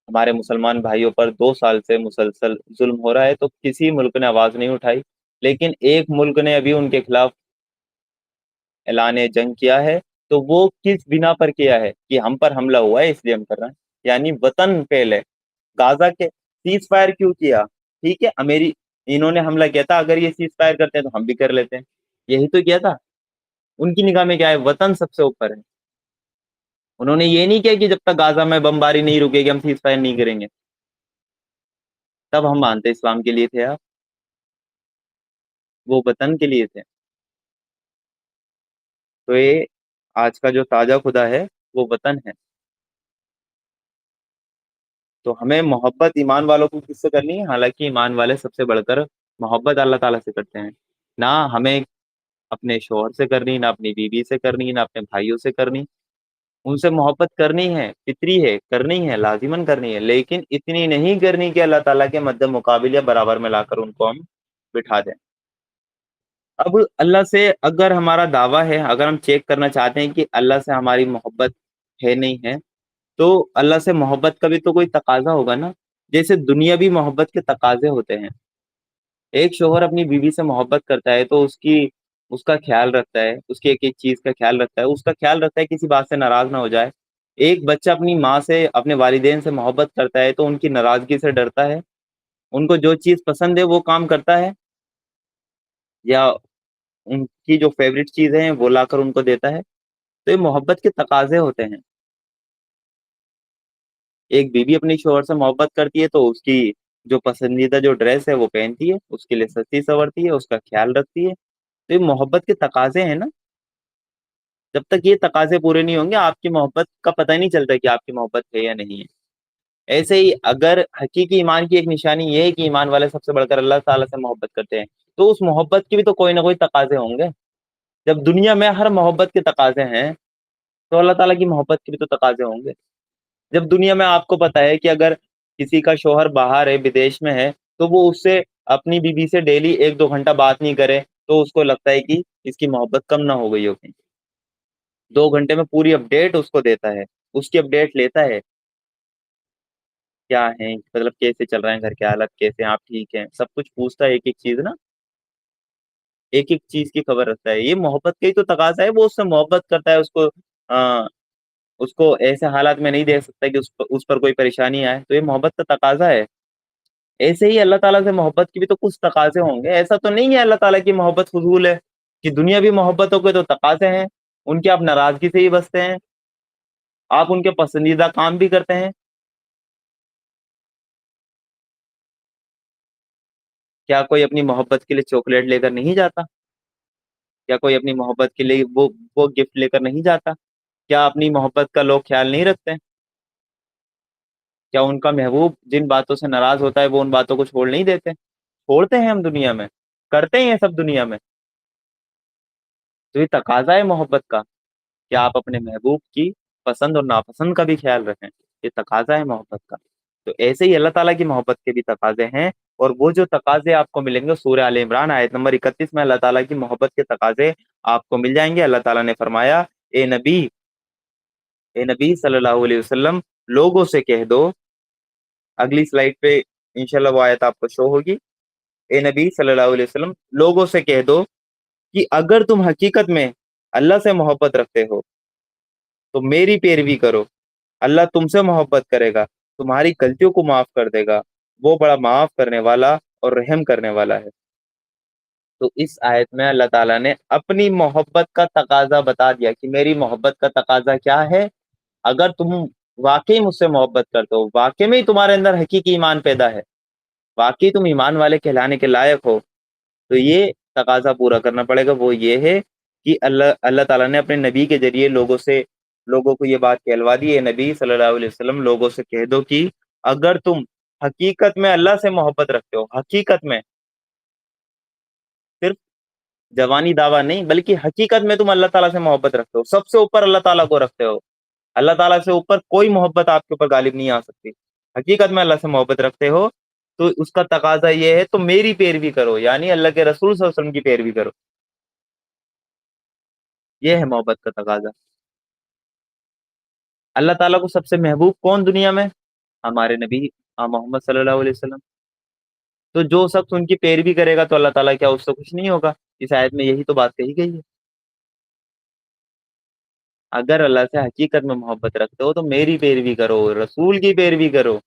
ہمارے مسلمان بھائیوں پر 2 سال سے مسلسل ظلم ہو رہا ہے، تو کسی ملک نے آواز نہیں اٹھائی، لیکن ایک ملک نے ابھی ان کے خلاف اعلان جنگ کیا ہے، تو وہ کس بنا پر کیا ہے؟ کہ ہم پر حملہ ہوا ہے اس لیے ہم کر رہے ہیں، یعنی وطن پہلے۔ غازہ کے سیز فائر کیوں کیا؟ ٹھیک ہے، انہوں نے حملہ کیا تھا، اگر یہ سیز فائر کرتے ہیں تو ہم بھی کر لیتے ہیں، یہی تو کیا تھا۔ ان کی نگاہ میں کیا ہے؟ وطن سب سے اوپر ہے۔ انہوں نے یہ نہیں کیا کہ جب تک غازہ میں بمباری نہیں رکے گی ہم سیز فائر نہیں کریں گے، تب ہم مانتے اسلام کے لیے تھے آپ، وہ وطن کے لیے تھے۔ تو یہ آج کا جو تازہ خدا ہے وہ وطن ہے۔ تو ہمیں محبت ایمان والوں کو کس سے کرنی ہے؟ حالانکہ ایمان والے سب سے بڑھ کر محبت اللہ تعالیٰ سے کرتے ہیں۔ نہ ہمیں اپنے شوہر سے کرنی، نہ اپنی بیوی سے کرنی، نہ اپنے بھائیوں سے کرنی۔ ان سے محبت کرنی ہے، فطری ہے، کرنی ہے، لازماً کرنی ہے، لیکن اتنی نہیں کرنی کہ اللہ تعالیٰ کے مد مقابل یا برابر میں لا کر ان کو ہم بٹھا دیں۔ اب اللہ سے اگر ہمارا دعویٰ ہے، اگر ہم چیک کرنا چاہتے ہیں کہ اللہ سے ہماری محبت ہے نہیں ہے، تو اللہ سے محبت کا بھی تو کوئی تقاضا ہوگا نا، جیسے دنیاوی محبت کے تقاضے ہوتے ہیں۔ ایک شوہر اپنی بیوی سے محبت کرتا ہے تو اس کا خیال رکھتا ہے، اس کی ایک ایک چیز کا خیال رکھتا ہے، اس کا خیال رکھتا ہے کسی بات سے ناراض نہ ہو جائے۔ ایک بچہ اپنی ماں سے، اپنے والدین سے محبت کرتا ہے تو ان کی ناراضگی سے ڈرتا ہے، ان کو جو چیز پسند ہے وہ کام کرتا ہے، یا ان کی جو فیوریٹ چیزیں ہیں وہ لا کر ان کو دیتا ہے۔ تو یہ محبت کے تقاضے ہوتے ہیں۔ ایک بیوی اپنی شوہر سے محبت کرتی ہے تو اس کی جو پسندیدہ جو ڈریس ہے وہ پہنتی ہے، اس کے لیے سجتی سنورتی ہے، اس کا خیال رکھتی ہے۔ تو یہ محبت کے تقاضے ہیں نا۔ جب تک یہ تقاضے پورے نہیں ہوں گے آپ کی محبت کا پتہ ہی نہیں چلتا کہ آپ کی محبت ہے یا نہیں ہے۔ ایسے ہی اگر حقیقی ایمان کی ایک نشانی یہ ہے کہ ایمان والے سب سے بڑھ کر اللہ تعالیٰ سے محبت کرتے ہیں، تو اس محبت کی بھی تو کوئی نہ کوئی تقاضے ہوں گے۔ جب دنیا میں ہر محبت کے تقاضے ہیں تو اللہ تعالیٰ کی محبت کے بھی تو تقاضے ہوں گے۔ جب دنیا میں آپ کو پتا ہے کہ اگر کسی کا شوہر باہر ہے، بدیش میں ہے، تو وہ اس سے اپنی بیوی سے ڈیلی 1-2 گھنٹہ بات نہیں کرے تو اس کو لگتا ہے کہ اس کی محبت کم نہ ہو گئی ہوگی۔ 2 گھنٹے میں پوری اپڈیٹ اس کو دیتا ہے، اس کی اپڈیٹ لیتا ہے، کیا ہے مطلب، کیسے چل رہے ہیں گھر کے حالت، کیسے ہیں آپ، ٹھیک ہیں، سب کچھ پوچھتا ہے، ایک ایک چیز نا، ایک ایک چیز کی خبر رکھتا ہے۔ یہ محبت کا ہی تو تقاضا ہے، وہ اس سے محبت کرتا ہے، اس کو ایسے حالات میں نہیں دیکھ سکتا کہ اس پر کوئی پریشانی آئے، تو یہ محبت کا تقاضا ہے۔ ایسے ہی اللہ تعالیٰ سے محبت کی بھی تو کچھ تقاضے ہوں گے۔ ایسا تو نہیں ہے اللہ تعالیٰ کی محبت فضول ہے، کہ دنیا بھی محبتوں کے تو تقاضے ہیں، ان کی آپ ناراضگی سے ہی بستے ہیں، آپ ان کے پسندیدہ کام بھی کرتے ہیں۔ کیا کوئی اپنی محبت کے لیے چاکلیٹ لے کر نہیں جاتا؟ کیا کوئی اپنی محبت کے لیے وہ گفٹ لے کر نہیں جاتا؟ کیا اپنی محبت کا لوگ خیال نہیں رکھتے؟ کیا ان کا محبوب جن باتوں سے ناراض ہوتا ہے وہ ان باتوں کو چھوڑ نہیں دیتے؟ چھوڑتے ہیں ہم دنیا میں، کرتے ہیں سب دنیا میں۔ تو یہ تقاضا ہے محبت کا کہ آپ اپنے محبوب کی پسند اور ناپسند کا بھی خیال رکھیں، یہ تقاضا ہے محبت کا۔ تو ایسے ہی اللہ تعالیٰ کی محبت کے بھی تقاضے ہیں، اور وہ جو تقاضے آپ کو ملیں گے سورہ آل عمران آیت نمبر 31 میں اللہ تعالیٰ کی محبت کے تقاضے آپ کو مل جائیں گے۔ اللہ تعالیٰ نے فرمایا، اے نبی، اے نبی صلی اللہ علیہ وسلم، لوگوں سے کہہ دو، اگلی سلائڈ پہ انشاءاللہ وہ آیت آپ کو شو ہوگی، اے نبی صلی اللہ علیہ وسلم، لوگوں سے کہہ دو کہ اگر تم حقیقت میں اللہ سے محبت رکھتے ہو تو میری پیروی کرو، اللہ تم سے محبت کرے گا، تمہاری غلطیوں کو معاف کر دے گا، وہ بڑا معاف کرنے والا اور رحم کرنے والا ہے۔ تو اس آیت میں اللہ تعالیٰ نے اپنی محبت کا تقاضا بتا دیا کہ میری محبت کا تقاضا کیا ہے۔ اگر تم واقعی مجھ سے محبت کرتے ہو، واقعی میں تمہارے اندر حقیقی ایمان پیدا ہے، واقعی تم ایمان والے کہلانے کے لائق ہو، تو یہ تقاضا پورا کرنا پڑے گا۔ وہ یہ ہے کہ اللہ تعالیٰ نے اپنے نبی کے ذریعے لوگوں کو یہ بات کہلوا دی، اے نبی صلی اللہ علیہ وسلم لوگوں سے کہہ دو کہ اگر تم حقیقت میں اللہ سے محبت رکھتے ہو، حقیقت میں، صرف جوانی دعویٰ نہیں بلکہ حقیقت میں تم اللہ تعالیٰ سے محبت رکھتے ہو، سب سے اوپر اللہ تعالیٰ کو رکھتے ہو، اللہ تعالیٰ سے اوپر کوئی محبت آپ کے اوپر غالب نہیں آ سکتی، حقیقت میں اللہ سے محبت رکھتے ہو، تو اس کا تقاضا یہ ہے تو میری پیروی کرو، یعنی اللہ کے رسول صلی اللہ علیہ وسلم کی پیروی کرو۔ یہ ہے محبت کا تقاضا۔ اللہ تعالیٰ کو سب سے محبوب کون دنیا میں؟ ہمارے نبی محمد صلی اللہ علیہ وسلم۔ تو جو شخص ان کی پیروی کرے گا تو اللہ تعالیٰ کیا اس سے کچھ نہیں ہوگا؟ اس آیت میں یہی تو بات کہی گئی ہے۔ اگر اللہ سے حقیقت میں محبت رکھتے ہو تو میری پیروی کرو، رسول کی پیروی کرو۔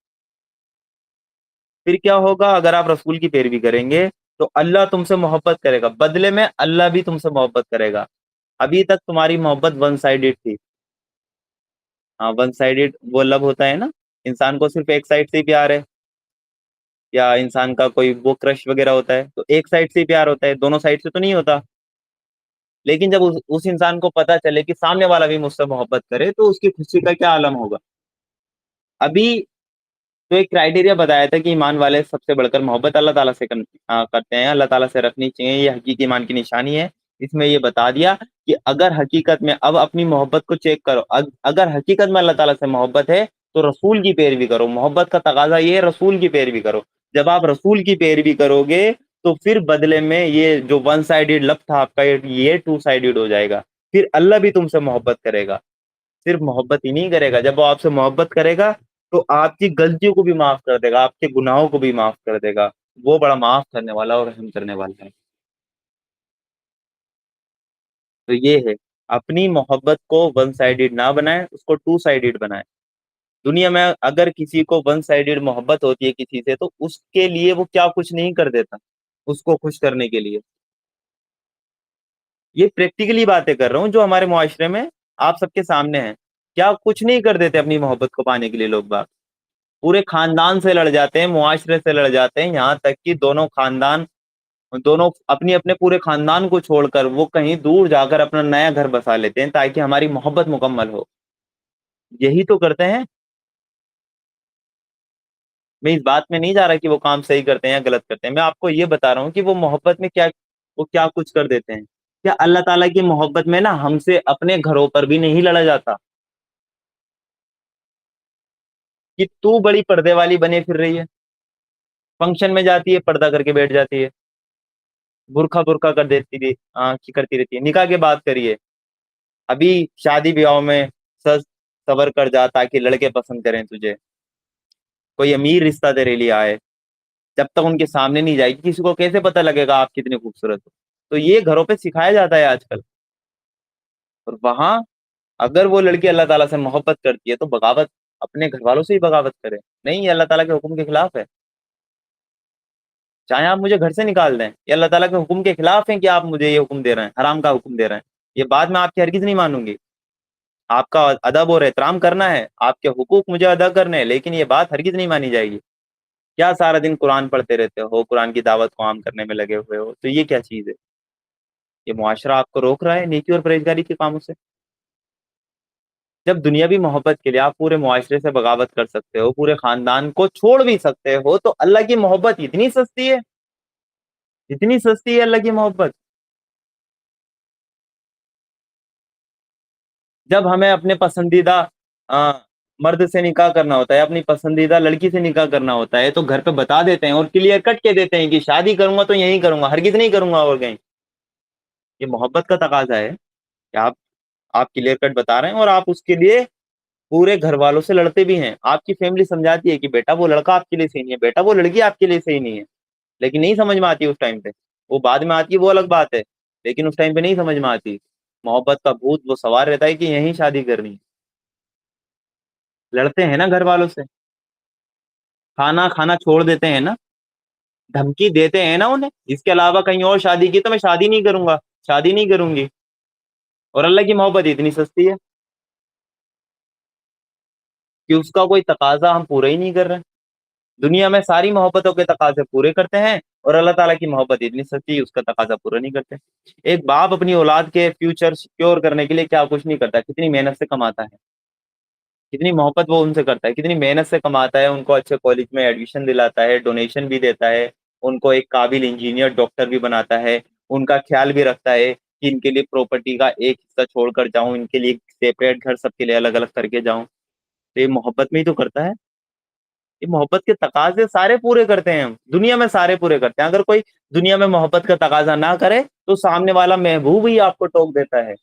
پھر کیا ہوگا؟ اگر آپ رسول کی پیروی کریں گے تو اللہ تم سے محبت کرے گا، بدلے میں اللہ بھی تم سے محبت کرے گا۔ ابھی تک تمہاری محبت ون سائیڈڈ تھی۔ ہاں، ون سائیڈڈ وہ لب ہوتا ہے نا، انسان کو صرف ایک سائڈ سے ہی پیار ہے، یا انسان کا کوئی وہ کرش وغیرہ ہوتا ہے تو ایک سائڈ سے ہی پیار ہوتا ہے، دونوں سائڈ سے تو نہیں ہوتا۔ لیکن جب اس انسان کو پتا چلے کہ سامنے والا بھی مجھ سے محبت کرے تو اس کی خوشی کا کیا عالم ہوگا۔ ابھی تو ایک کرائٹیریا بتایا تھا کہ ایمان والے سب سے بڑھ کر محبت اللہ تعالیٰ سے کرتے ہیں، اللہ تعالیٰ سے رکھنی چاہیے، یہ حقیقی ایمان کی نشانی ہے۔ اس میں یہ بتا دیا کہ اگر حقیقت میں، اب اپنی محبت کو چیک کرو، اگر حقیقت میں اللہ تعالیٰ سے محبت ہے تو رسول کی پیروی کرو۔ محبت کا تقاضا یہ ہے رسول کی پیروی کرو۔ جب آپ رسول کی پیروی کرو گے تو پھر بدلے میں یہ جو ون سائیڈڈ لب تھا آپ کا، یہ ٹو سائیڈڈ ہو جائے گا، پھر اللہ بھی تم سے محبت کرے گا۔ صرف محبت ہی نہیں کرے گا، جب وہ آپ سے محبت کرے گا تو آپ کی غلطیوں کو بھی معاف کر دے گا، آپ کے گناہوں کو بھی معاف کر دے گا۔ وہ بڑا معاف کرنے والا اور رحم کرنے والا ہے۔ تو یہ ہے، اپنی محبت کو ون سائیڈڈ نہ بنائیں، اس کو ٹو سائیڈڈ بنائیں۔ دنیا میں اگر کسی کو ون سائیڈڈ محبت ہوتی ہے کسی سے تو اس کے لیے وہ کیا کچھ نہیں کر دیتا، اس کو خوش کرنے کے لیے۔ یہ پریکٹیکلی باتیں کر رہا ہوں جو ہمارے معاشرے میں آپ سب کے سامنے ہیں، کیا کچھ نہیں کر دیتے اپنی محبت کو پانے کے لیے لوگ باگ، پورے خاندان سے لڑ جاتے ہیں، معاشرے سے لڑ جاتے ہیں، یہاں تک کہ دونوں اپنی اپنے پورے خاندان کو چھوڑ کر وہ کہیں دور جا کر اپنا نیا گھر بسا لیتے ہیں تاکہ ہماری محبت مکمل ہو۔ یہی تو کرتے ہیں۔ میں اس بات میں نہیں جا رہا کہ وہ کام صحیح کرتے ہیں یا غلط کرتے ہیں، میں آپ کو یہ بتا رہا ہوں کہ وہ محبت میں کیا کچھ کر دیتے ہیں۔ کیا اللہ تعالیٰ کی محبت میں نا ہم سے اپنے گھروں پر بھی نہیں لڑا جاتا کہ تو بڑی پردے والی بنے پھر رہی ہے، فنکشن میں جاتی ہے پردہ کر کے بیٹھ جاتی ہے، برقع برقع کر دیتی تھی، کرتی رہتی ہے۔ نکاح کی بات کریے، ابھی شادی بیاہوں میں سز صبر کر جا تاکہ لڑکے پسند کریں تجھے، کوئی امیر رشتہ تیرے لیے آئے، جب تک ان کے سامنے نہیں جائے گی کسی کو کیسے پتہ لگے گا آپ کتنی خوبصورت ہو؟ تو یہ گھروں پہ سکھایا جاتا ہے آج کل۔ اور وہاں اگر وہ لڑکی اللہ تعالیٰ سے محبت کرتی ہے تو بغاوت، اپنے گھر والوں سے ہی بغاوت کرے، نہیں، یہ اللہ تعالیٰ کے حکم کے خلاف ہے۔ چاہے آپ مجھے گھر سے نکال دیں، یہ اللہ تعالیٰ کے حکم کے خلاف ہے کہ آپ مجھے یہ حکم دے رہے ہیں، حرام کا حکم دے رہے ہیں، یہ بات میں آپ کی ہرگز نہیں مانوں گی۔ آپ کا ادب اور احترام کرنا ہے، آپ کے حقوق مجھے ادا کرنے ہیں، لیکن یہ بات ہرگز نہیں مانی جائے گی۔ کیا سارا دن قرآن پڑھتے رہتے ہو، قرآن کی دعوت کو عام کرنے میں لگے ہوئے ہو، تو یہ کیا چیز ہے؟ یہ معاشرہ آپ کو روک رہا ہے نیکی اور پرہیزگاری کے کاموں سے۔ جب دنیاوی محبت کے لیے آپ پورے معاشرے سے بغاوت کر سکتے ہو، پورے خاندان کو چھوڑ بھی سکتے ہو، تو اللہ کی محبت اتنی سستی ہے، اتنی سستی ہے اللہ کی محبت۔ جب ہمیں اپنے پسندیدہ مرد سے نکاح کرنا ہوتا ہے، اپنی پسندیدہ لڑکی سے نکاح کرنا ہوتا ہے، تو گھر پہ بتا دیتے ہیں اور کلیئر کٹ کے دیتے ہیں کہ شادی کروں گا تو یہی کروں گا، ہرگز نہیں کروں گا اور کہیں۔ یہ محبت کا تقاضا ہے کہ آپ کلیئر کٹ بتا رہے ہیں اور آپ اس کے لیے پورے گھر والوں سے لڑتے بھی ہیں۔ آپ کی فیملی سمجھاتی ہے کہ بیٹا وہ لڑکا آپ کے لیے صحیح نہیں ہے، بیٹا وہ لڑکی آپ کے لیے صحیح نہیں ہے، لیکن نہیں سمجھ میں آتی اس ٹائم پہ، وہ بعد میں آتی ہے وہ الگ بات ہے، لیکن اس ٹائم پہ نہیں سمجھ میں آتی۔ محبت کا بھوت وہ سوار رہتا ہے کہ یہیں شادی کرنی ہے۔ لڑتے ہیں نا گھر والوں سے، کھانا کھانا چھوڑ دیتے ہیں نا، دھمکی دیتے ہیں نا انہیں، اس کے علاوہ کہیں اور شادی کی تو میں شادی نہیں کروں گا، شادی نہیں کروں گی، اور اللہ کی محبت اتنی سستی ہے کہ اس کا کوئی تقاضا ہم پورا ہی نہیں کر رہے. دنیا میں ساری محبتوں کے تقاضے پورے کرتے ہیں، اور اللہ تعالیٰ کی محبت اتنی سچی ہے اس کا تقاضا پورا نہیں کرتے. ایک باپ اپنی اولاد کے فیوچر سیکیور کرنے کے لیے کیا کچھ نہیں کرتا، کتنی محنت سے کماتا ہے، کتنی محبت وہ ان سے کرتا ہے، کتنی محنت سے کماتا ہے، ان کو اچھے کالج میں ایڈمیشن دلاتا ہے، ڈونیشن بھی دیتا ہے، ان کو ایک قابل انجینئر ڈاکٹر بھی بناتا ہے، ان کا خیال بھی رکھتا ہے کہ ان کے لیے پراپرٹی کا ایک حصہ چھوڑ کر جاؤں، ان کے لیے سیپریٹ گھر سب کے لیے الگ الگ کر کے جاؤں. تو یہ محبت میں ہی تو کرتا ہے. یہ محبت کے تقاضے سارے پورے کرتے ہیں، ہم دنیا میں سارے پورے کرتے ہیں. اگر کوئی دنیا میں محبت کا تقاضا نہ کرے تو سامنے والا محبوب ہی آپ کو ٹوک دیتا ہے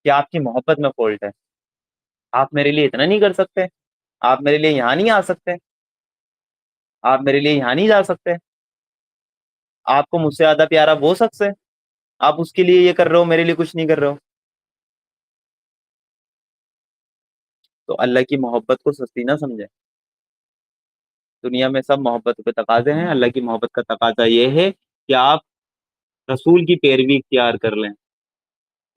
کہ آپ کی محبت میں فالٹ ہے، آپ میرے لیے اتنا نہیں کر سکتے، آپ میرے لیے یہاں نہیں آ سکتے، آپ میرے لیے یہاں نہیں جا سکتے، آپ کو مجھ سے زیادہ پیارا وہ شخص ہے، آپ اس کے لیے یہ کر رہے ہو، میرے لیے کچھ نہیں کر رہے ہو. تو اللہ کی محبت کو سستی نہ سمجھے. دنیا میں سب محبت کے تقاضے ہیں، اللہ کی محبت کا تقاضا یہ ہے کہ آپ رسول کی پیروی اختیار کر لیں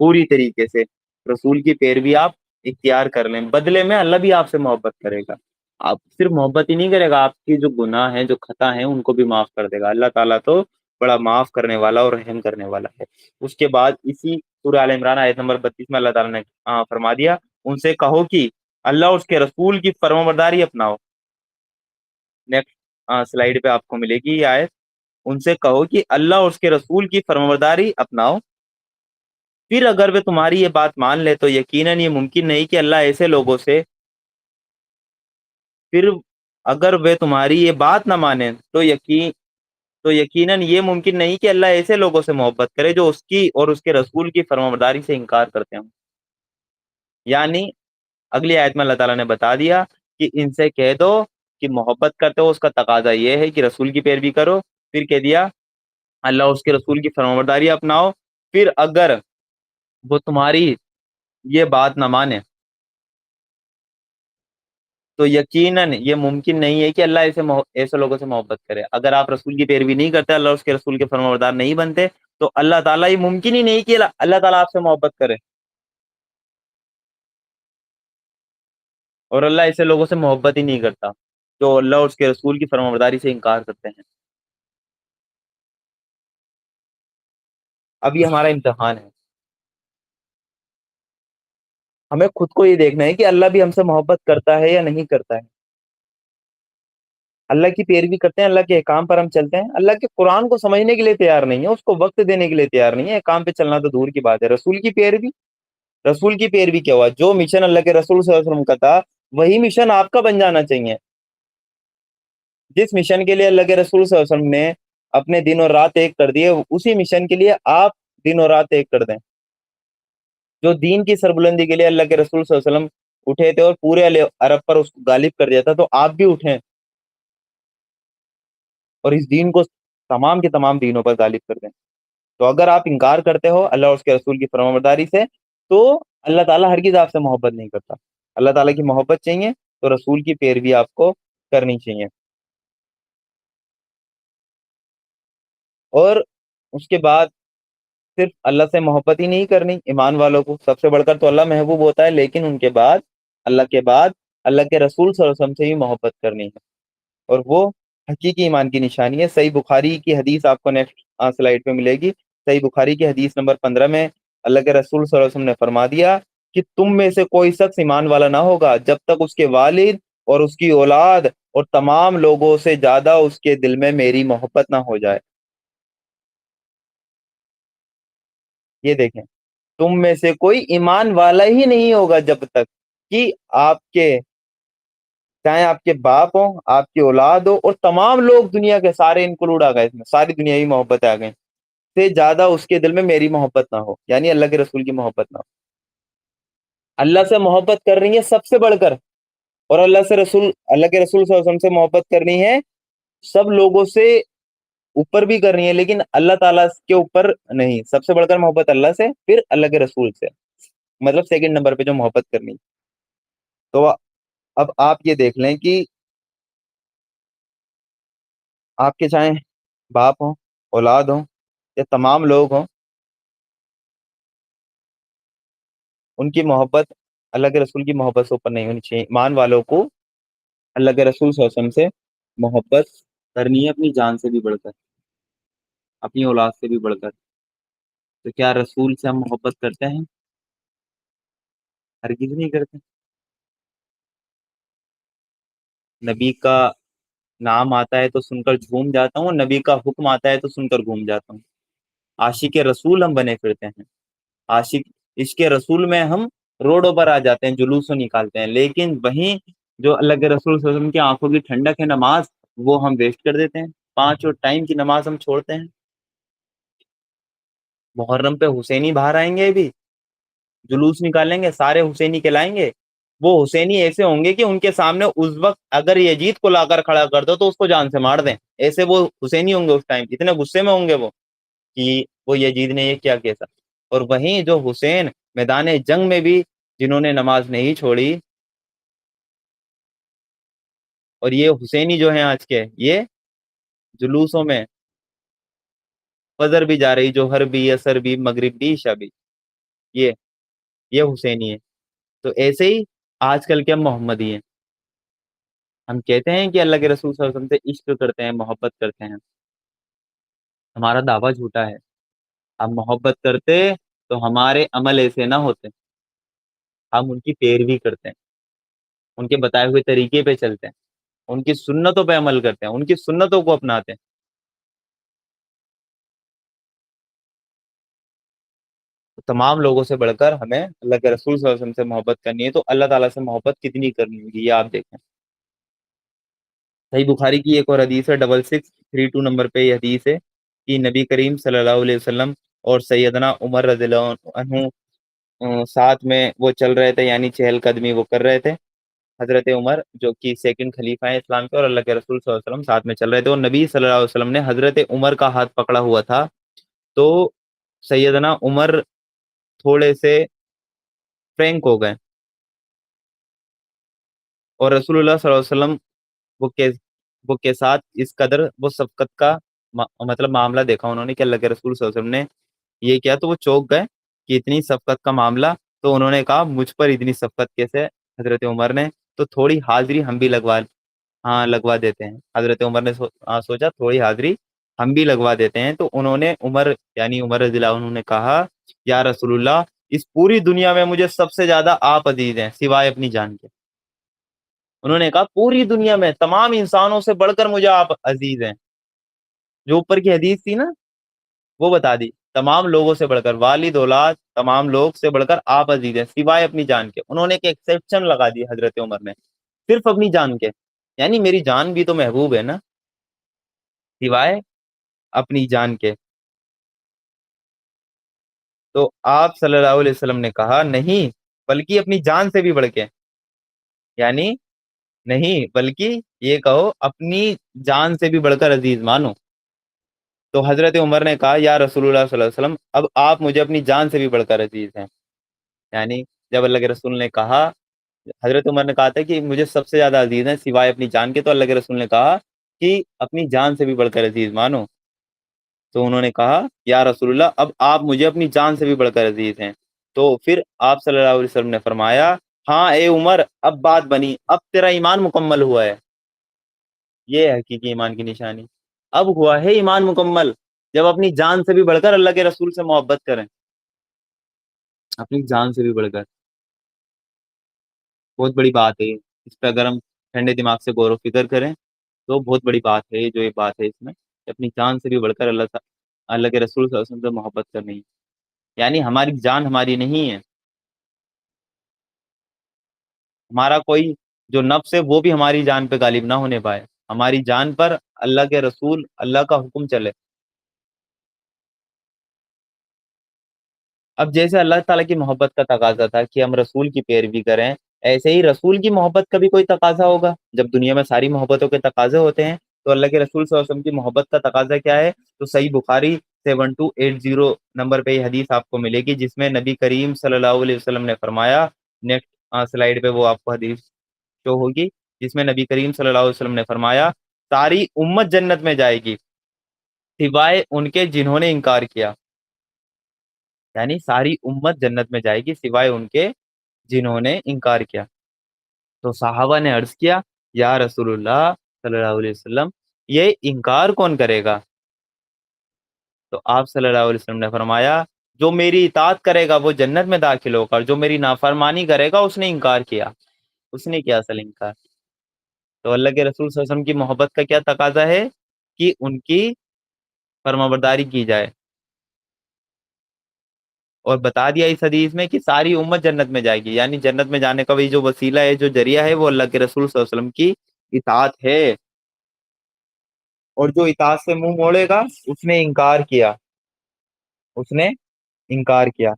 پوری طریقے سے. رسول کی پیروی آپ اختیار کر لیں، بدلے میں اللہ بھی آپ سے محبت کرے گا. آپ صرف محبت ہی نہیں کرے گا، آپ کی جو گناہ ہیں جو خطا ہیں ان کو بھی معاف کر دے گا. اللہ تعالیٰ تو بڑا معاف کرنے والا اور رحم کرنے والا ہے. اس کے بعد اسی سورہ آل عمران آیت نمبر 32 میں اللہ تعالیٰ نے فرما دیا، ان سے کہو کہ اللہ اور اس کے رسول کی فرمانبرداری اپناؤ. نیکسٹ سلائیڈ پہ آپ کو ملے گی یہ آیت. ان سے کہو کہ اللہ اور اس کے رسول کی فرمانبرداری اپناؤ، پھر اگر وہ تمہاری یہ بات مان لے تو یقیناً یہ ممکن نہیں کہ اللہ ایسے لوگوں سے پھر اگر وہ تمہاری یہ بات نہ مانے تو یقیناً یہ ممکن نہیں کہ اللہ ایسے لوگوں سے محبت کرے جو اس کی اور اس کے رسول کی فرمانبرداری سے انکار کرتے ہوں. یعنی اگلی آیت میں اللہ تعالیٰ نے بتا دیا کہ ان سے کہہ دو کہ محبت کرتے ہو اس کا تقاضا یہ ہے کہ رسول کی پیروی کرو. پھر کہہ دیا اللہ اور اس کے رسول کی فرمانبرداری اپناؤ، پھر اگر وہ تمہاری یہ بات نہ مانے تو یقیناً یہ ممکن نہیں ہے کہ اللہ ایسے لوگوں سے محبت کرے. اگر آپ رسول کی پیروی نہیں کرتے، اللہ اور اس کے رسول کے فرمانبردار نہیں بنتے، تو اللہ تعالیٰ یہ ممکن ہی نہیں کہ اللہ تعالیٰ آپ سے محبت کرے. اور اللہ ایسے لوگوں سے محبت ہی نہیں کرتا جو اللہ اور اس کے رسول کی فرمانبرداری سے انکار کرتے ہیں. اب یہ ہمارا امتحان ہے، ہمیں خود کو یہ دیکھنا ہے کہ اللہ بھی ہم سے محبت کرتا ہے یا نہیں کرتا ہے. اللہ کی پیروی کرتے ہیں، اللہ کے احکام پر ہم چلتے ہیں، اللہ کے قرآن کو سمجھنے کے لیے تیار نہیں ہے، اس کو وقت دینے کے لیے تیار نہیں ہے، احکام پہ چلنا تو دور کی بات ہے. رسول کی پیروی کیا ہوا؟ جو مشن اللہ کے رسول صلی اللہ علیہ وسلم کا تھا وہی مشن آپ کا بن جانا چاہیے. جس مشن کے لیے اللہ کے رسول صلی اللہ علیہ وسلم نے اپنے دن اور رات ایک کر دیے، اسی مشن کے لیے آپ دن اور رات ایک کر دیں. جو دین کی سربلندی کے لیے اللہ کے رسول صلی اللہ علیہ وسلم اٹھے تھے اور پورے عرب پر اس کو غالب کر دیا تھا، تو آپ بھی اٹھیں اور اس دین کو تمام کے تمام دینوں پر غالب کر دیں. تو اگر آپ انکار کرتے ہو اللہ اور اس کے رسول کی فرمانبرداری سے تو اللہ تعالیٰ ہرگز آپ سے محبت نہیں کرتا. اللہ تعالیٰ کی محبت چاہیے تو رسول کی پیروی آپ کو کرنی چاہیے. اور اس کے بعد صرف اللہ سے محبت ہی نہیں کرنی، ایمان والوں کو سب سے بڑھ کر تو اللہ محبوب ہوتا ہے، لیکن ان کے بعد اللہ کے رسول صلی اللہ علیہ وسلم سے ہی محبت کرنی ہے. اور وہ حقیقی ایمان کی نشانی ہے. صحیح بخاری کی حدیث آپ کو نیکسٹ سلائیڈ پہ ملے گی. صحیح بخاری کی حدیث نمبر 15 میں اللہ کے رسول صلی اللہ علیہ وسلم نے فرما دیا کہ تم میں سے کوئی شخص ایمان والا نہ ہوگا جب تک اس کے والد اور اس کی اولاد اور تمام لوگوں سے زیادہ اس کے دل میں میری محبت نہ ہو جائے. یہ دیکھیں، تم میں سے کوئی ایمان والا ہی نہیں ہوگا جب تک کہ آپ کے چاہے آپ کے باپ ہوں، آپ کی اولاد ہو، اور تمام لوگ دنیا کے سارے انکلوڈ آ گئے، اس میں ساری دنیاوی محبت آ گئے، سے زیادہ اس کے دل میں میری محبت نہ ہو، یعنی اللہ کے رسول کی محبت نہ ہو. اللہ سے محبت کر رہی ہے سب سے بڑھ کر، اور اللہ کے رسول صلی اللہ علیہ وسلم سے محبت کرنی ہے سب لوگوں سے اوپر بھی کرنی ہے، لیکن اللہ تعالیٰ کے اوپر نہیں. سب سے بڑھ کر محبت اللہ سے، پھر اللہ کے رسول سے، مطلب سیکنڈ نمبر پہ جو محبت کرنی. تو اب آپ یہ دیکھ لیں کہ آپ کے چاہے باپ ہوں، اولاد ہوں، یا تمام لوگ ہوں، ان کی محبت اللہ کے رسول کی محبت سے اوپر نہیں ہونی چاہیے۔ ایمان والوں کو اللہ کے رسول صلی اللہ علیہ وسلم سے محبت کرنی ہے، اپنی جان سے بھی بڑھ کر، اپنی اولاد سے بھی بڑھ کر۔ تو کیا رسول سے ہم محبت کرتے ہیں؟ ہرگز نہیں کرتے۔ نبی کا نام آتا ہے تو سن کر جھوم جاتا ہوں، نبی کا حکم آتا ہے تو سن کر گھوم جاتا ہوں۔ عاشق رسول ہم بنے پھرتے ہیں، عاشق عشق رسول میں ہم روڈوں پر آ جاتے ہیں، جلوسوں نکالتے ہیں، لیکن وہیں جو اللہ کے رسول صلی اللہ علیہ وسلم کی آنکھوں کی ٹھنڈک ہے نماز، وہ ہم ویسٹ کر دیتے ہیں۔ 5 ٹائم کی نماز ہم چھوڑتے ہیں۔ محرم پہ حسینی باہر آئیں گے، بھی جلوس نکالیں گے، سارے حسینی کہلائیں گے۔ وہ حسینی ایسے ہوں گے کہ ان کے سامنے اس وقت اگر یزید کو لا کر کھڑا کر دو تو اس کو جان سے مار دیں، ایسے وہ حسینی ہوں گے۔ اس ٹائم اتنے غصے میں ہوں گے وہ کہ وہ یزید نے یہ کیا کیسا۔ اور وہیں جو حسین میدان جنگ میں بھی جنہوں نے نماز نہیں چھوڑی، اور یہ حسینی جو ہیں آج کے، یہ جلوسوں میں فجر بھی جا رہی، جوہر بھی، عصر بھی، مغرب بھی، عشاء بھی، یہ یہ حسینی ہے۔ تو ایسے ہی آج کل کے ہم محمدی ہیں، ہم کہتے ہیں کہ اللہ کے رسول صلی اللہ علیہ وسلم سے عشق کرتے ہیں، محبت کرتے ہیں، ہمارا دعویٰ جھوٹا ہے۔ ہم محبت کرتے تو ہمارے عمل ایسے نہ ہوتے، ہم ان کی پیروی کرتے ہیں، ان کے بتائے ہوئے طریقے پہ چلتے ہیں، ان کی سنتوں پہ عمل کرتے ہیں، ان کی سنتوں کو اپناتے ہیں۔ تو تمام لوگوں سے بڑھ کر ہمیں اللہ کے رسول صلی اللہ علیہ وسلم سے محبت کرنی ہے، تو اللہ تعالیٰ سے محبت کتنی کرنی ہوگی یہ آپ دیکھیں۔ صحیح بخاری کی ایک اور حدیث ہے، 6632 نمبر پہ یہ حدیث ہے کہ نبی کریم صلی اللہ علیہ وسلم اور سیدنا عمر رضی اللہ عنہ ساتھ میں وہ چل رہے تھے، یعنی چہل قدمی وہ کر رہے تھے۔ حضرت عمر جو کہ سیکنڈ خلیفہ ہیں اسلام کے، اور اللہ کے رسول صلی اللہ علیہ وسلم ساتھ میں چل رہے تھے، اور نبی صلی اللہ علیہ وسلم نے حضرت عمر کا ہاتھ پکڑا ہوا تھا۔ تو سیدنا عمر تھوڑے سے فرینک ہو گئے، اور رسول اللہ صلی اللہ علیہ وسلم وہ کے وہ کے ساتھ اس قدر وہ شفقت کا مطلب معاملہ دیکھا انہوں نے کہ اللہ کے رسول صلی اللہ علیہ وسلم نے یہ کیا، تو وہ چونک گئے کہ اتنی شفقت کا معاملہ۔ تو انہوں نے کہا مجھ پر اتنی شفقت کیسے حضرت عمر نے، تو تھوڑی حاضری ہم بھی لگوا دیتے ہیں۔ حضرت عمر نے سوچا تھوڑی حاضری ہم بھی لگوا دیتے ہیں، تو انہوں نے عمر یعنی عمر رضی اللہ عنہ نے کہا یا رسول اللہ، اس پوری دنیا میں مجھے سب سے زیادہ آپ عزیز ہیں سوائے اپنی جان کے۔ انہوں نے کہا پوری دنیا میں تمام انسانوں سے بڑھ کر مجھے آپ عزیز ہیں۔ جو اوپر کی حدیث تھی نا، وہ بتا دی، تمام لوگوں سے بڑھ کر، والد اولاد تمام لوگ سے بڑھ کر آپ عزیز ہیں سوائے اپنی جان کے۔ انہوں نے ایک ایکسیپشن لگا دی حضرت عمر نے، صرف اپنی جان کے، یعنی میری جان بھی تو محبوب ہے نا، سوائے اپنی جان کے۔ تو آپ صلی اللہ علیہ وسلم نے کہا نہیں، بلکہ اپنی جان سے بھی بڑھ کے، یعنی نہیں بلکہ یہ کہو اپنی جان سے بھی بڑھ کر عزیز مانو۔ تو حضرت عمر نے کہا یا رسول اللہ صلی اللہ علیہ وسلم، اب آپ مجھے اپنی جان سے بھی بڑھ کر عزیز ہیں۔ یعنی جب اللہ کے رسول نے کہا، حضرت عمر نے کہا تھا کہ مجھے سب سے زیادہ عزیز ہیں سوائے اپنی جان کے، تو اللہ کے رسول نے کہا کہ اپنی جان سے بھی بڑھ کر عزیز مانو۔ تو انہوں نے کہا یا رسول اللہ، اب آپ مجھے اپنی جان سے بھی بڑھ کر عزیز ہیں۔ تو پھر آپ صلی اللہ علیہ وسلم نے فرمایا ہاں اے عمر، اب بات بنی، اب تیرا ایمان مکمل ہوا ہے۔ یہ ہے حقیقی ایمان کی نشانی، اب ہوا ہے ایمان مکمل، جب اپنی جان سے بھی بڑھ کر اللہ کے رسول سے محبت کریں، اپنی جان سے بھی بڑھ کر۔ بہت بڑی بات ہے اس پہ اگر ہم ٹھنڈے دماغ سے غور و فکر کریں تو بہت بڑی بات ہے جو یہ بات ہے اس میں، کہ اپنی جان سے بھی بڑھ کر اللہ کے رسول صلی اللہ علیہ وسلم سے محبت کرنی ہے۔ یعنی ہماری جان ہماری نہیں ہے، ہمارا کوئی جو نفس ہے وہ بھی ہماری جان پہ غالب نہ ہونے پائے، ہماری جان پر اللہ کے رسول، اللہ کا حکم چلے۔ اب جیسے اللہ تعالیٰ کی محبت کا تقاضا تھا کہ ہم رسول کی پیروی کریں، ایسے ہی رسول کی محبت کا بھی کوئی تقاضا ہوگا۔ جب دنیا میں ساری محبتوں کے تقاضے ہوتے ہیں، تو اللہ کے رسول صلی اللہ علیہ وسلم کی محبت کا تقاضا کیا ہے؟ تو صحیح بخاری 7280 نمبر پہ یہ حدیث آپ کو ملے گی، جس میں نبی کریم صلی اللہ علیہ وسلم نے فرمایا، نیکسٹ سلائیڈ پہ وہ آپ کو حدیث شو ہوگی جس میں نبی کریم صلی اللہ علیہ وسلم نے فرمایا ساری امت جنت میں جائے گی سوائے ان کے جنہوں نے انکار کیا، یعنی ساری امت جنت میں جائے گی سوائے ان کے جنہوں نے انکار کیا۔ تو صحابہ نے عرض کیا یا رسول اللہ صلی اللہ علیہ وسلم یہ انکار کون کرے گا؟ تو آپ صلی اللہ علیہ وسلم نے فرمایا جو میری اطاعت کرے گا وہ جنت میں داخل ہوگا، اور جو میری نافرمانی کرے گا اس نے انکار کیا، اس نے کیا اصل انکار۔ تو اللہ کے رسول صلی اللہ علیہ وسلم کی محبت کا کیا تقاضا ہے کہ ان کی فرمانبرداری کی جائے، اور بتا دیا اس حدیث میں کہ ساری امت جنت میں جائے گی، یعنی جنت میں جانے کا بھی جو وسیلہ ہے، جو ذریعہ ہے، وہ اللہ کے رسول صلی اللہ علیہ وسلم کی اطاعت ہے، اور جو اطاعت سے منہ موڑے گا اس نے انکار کیا، اس نے انکار کیا۔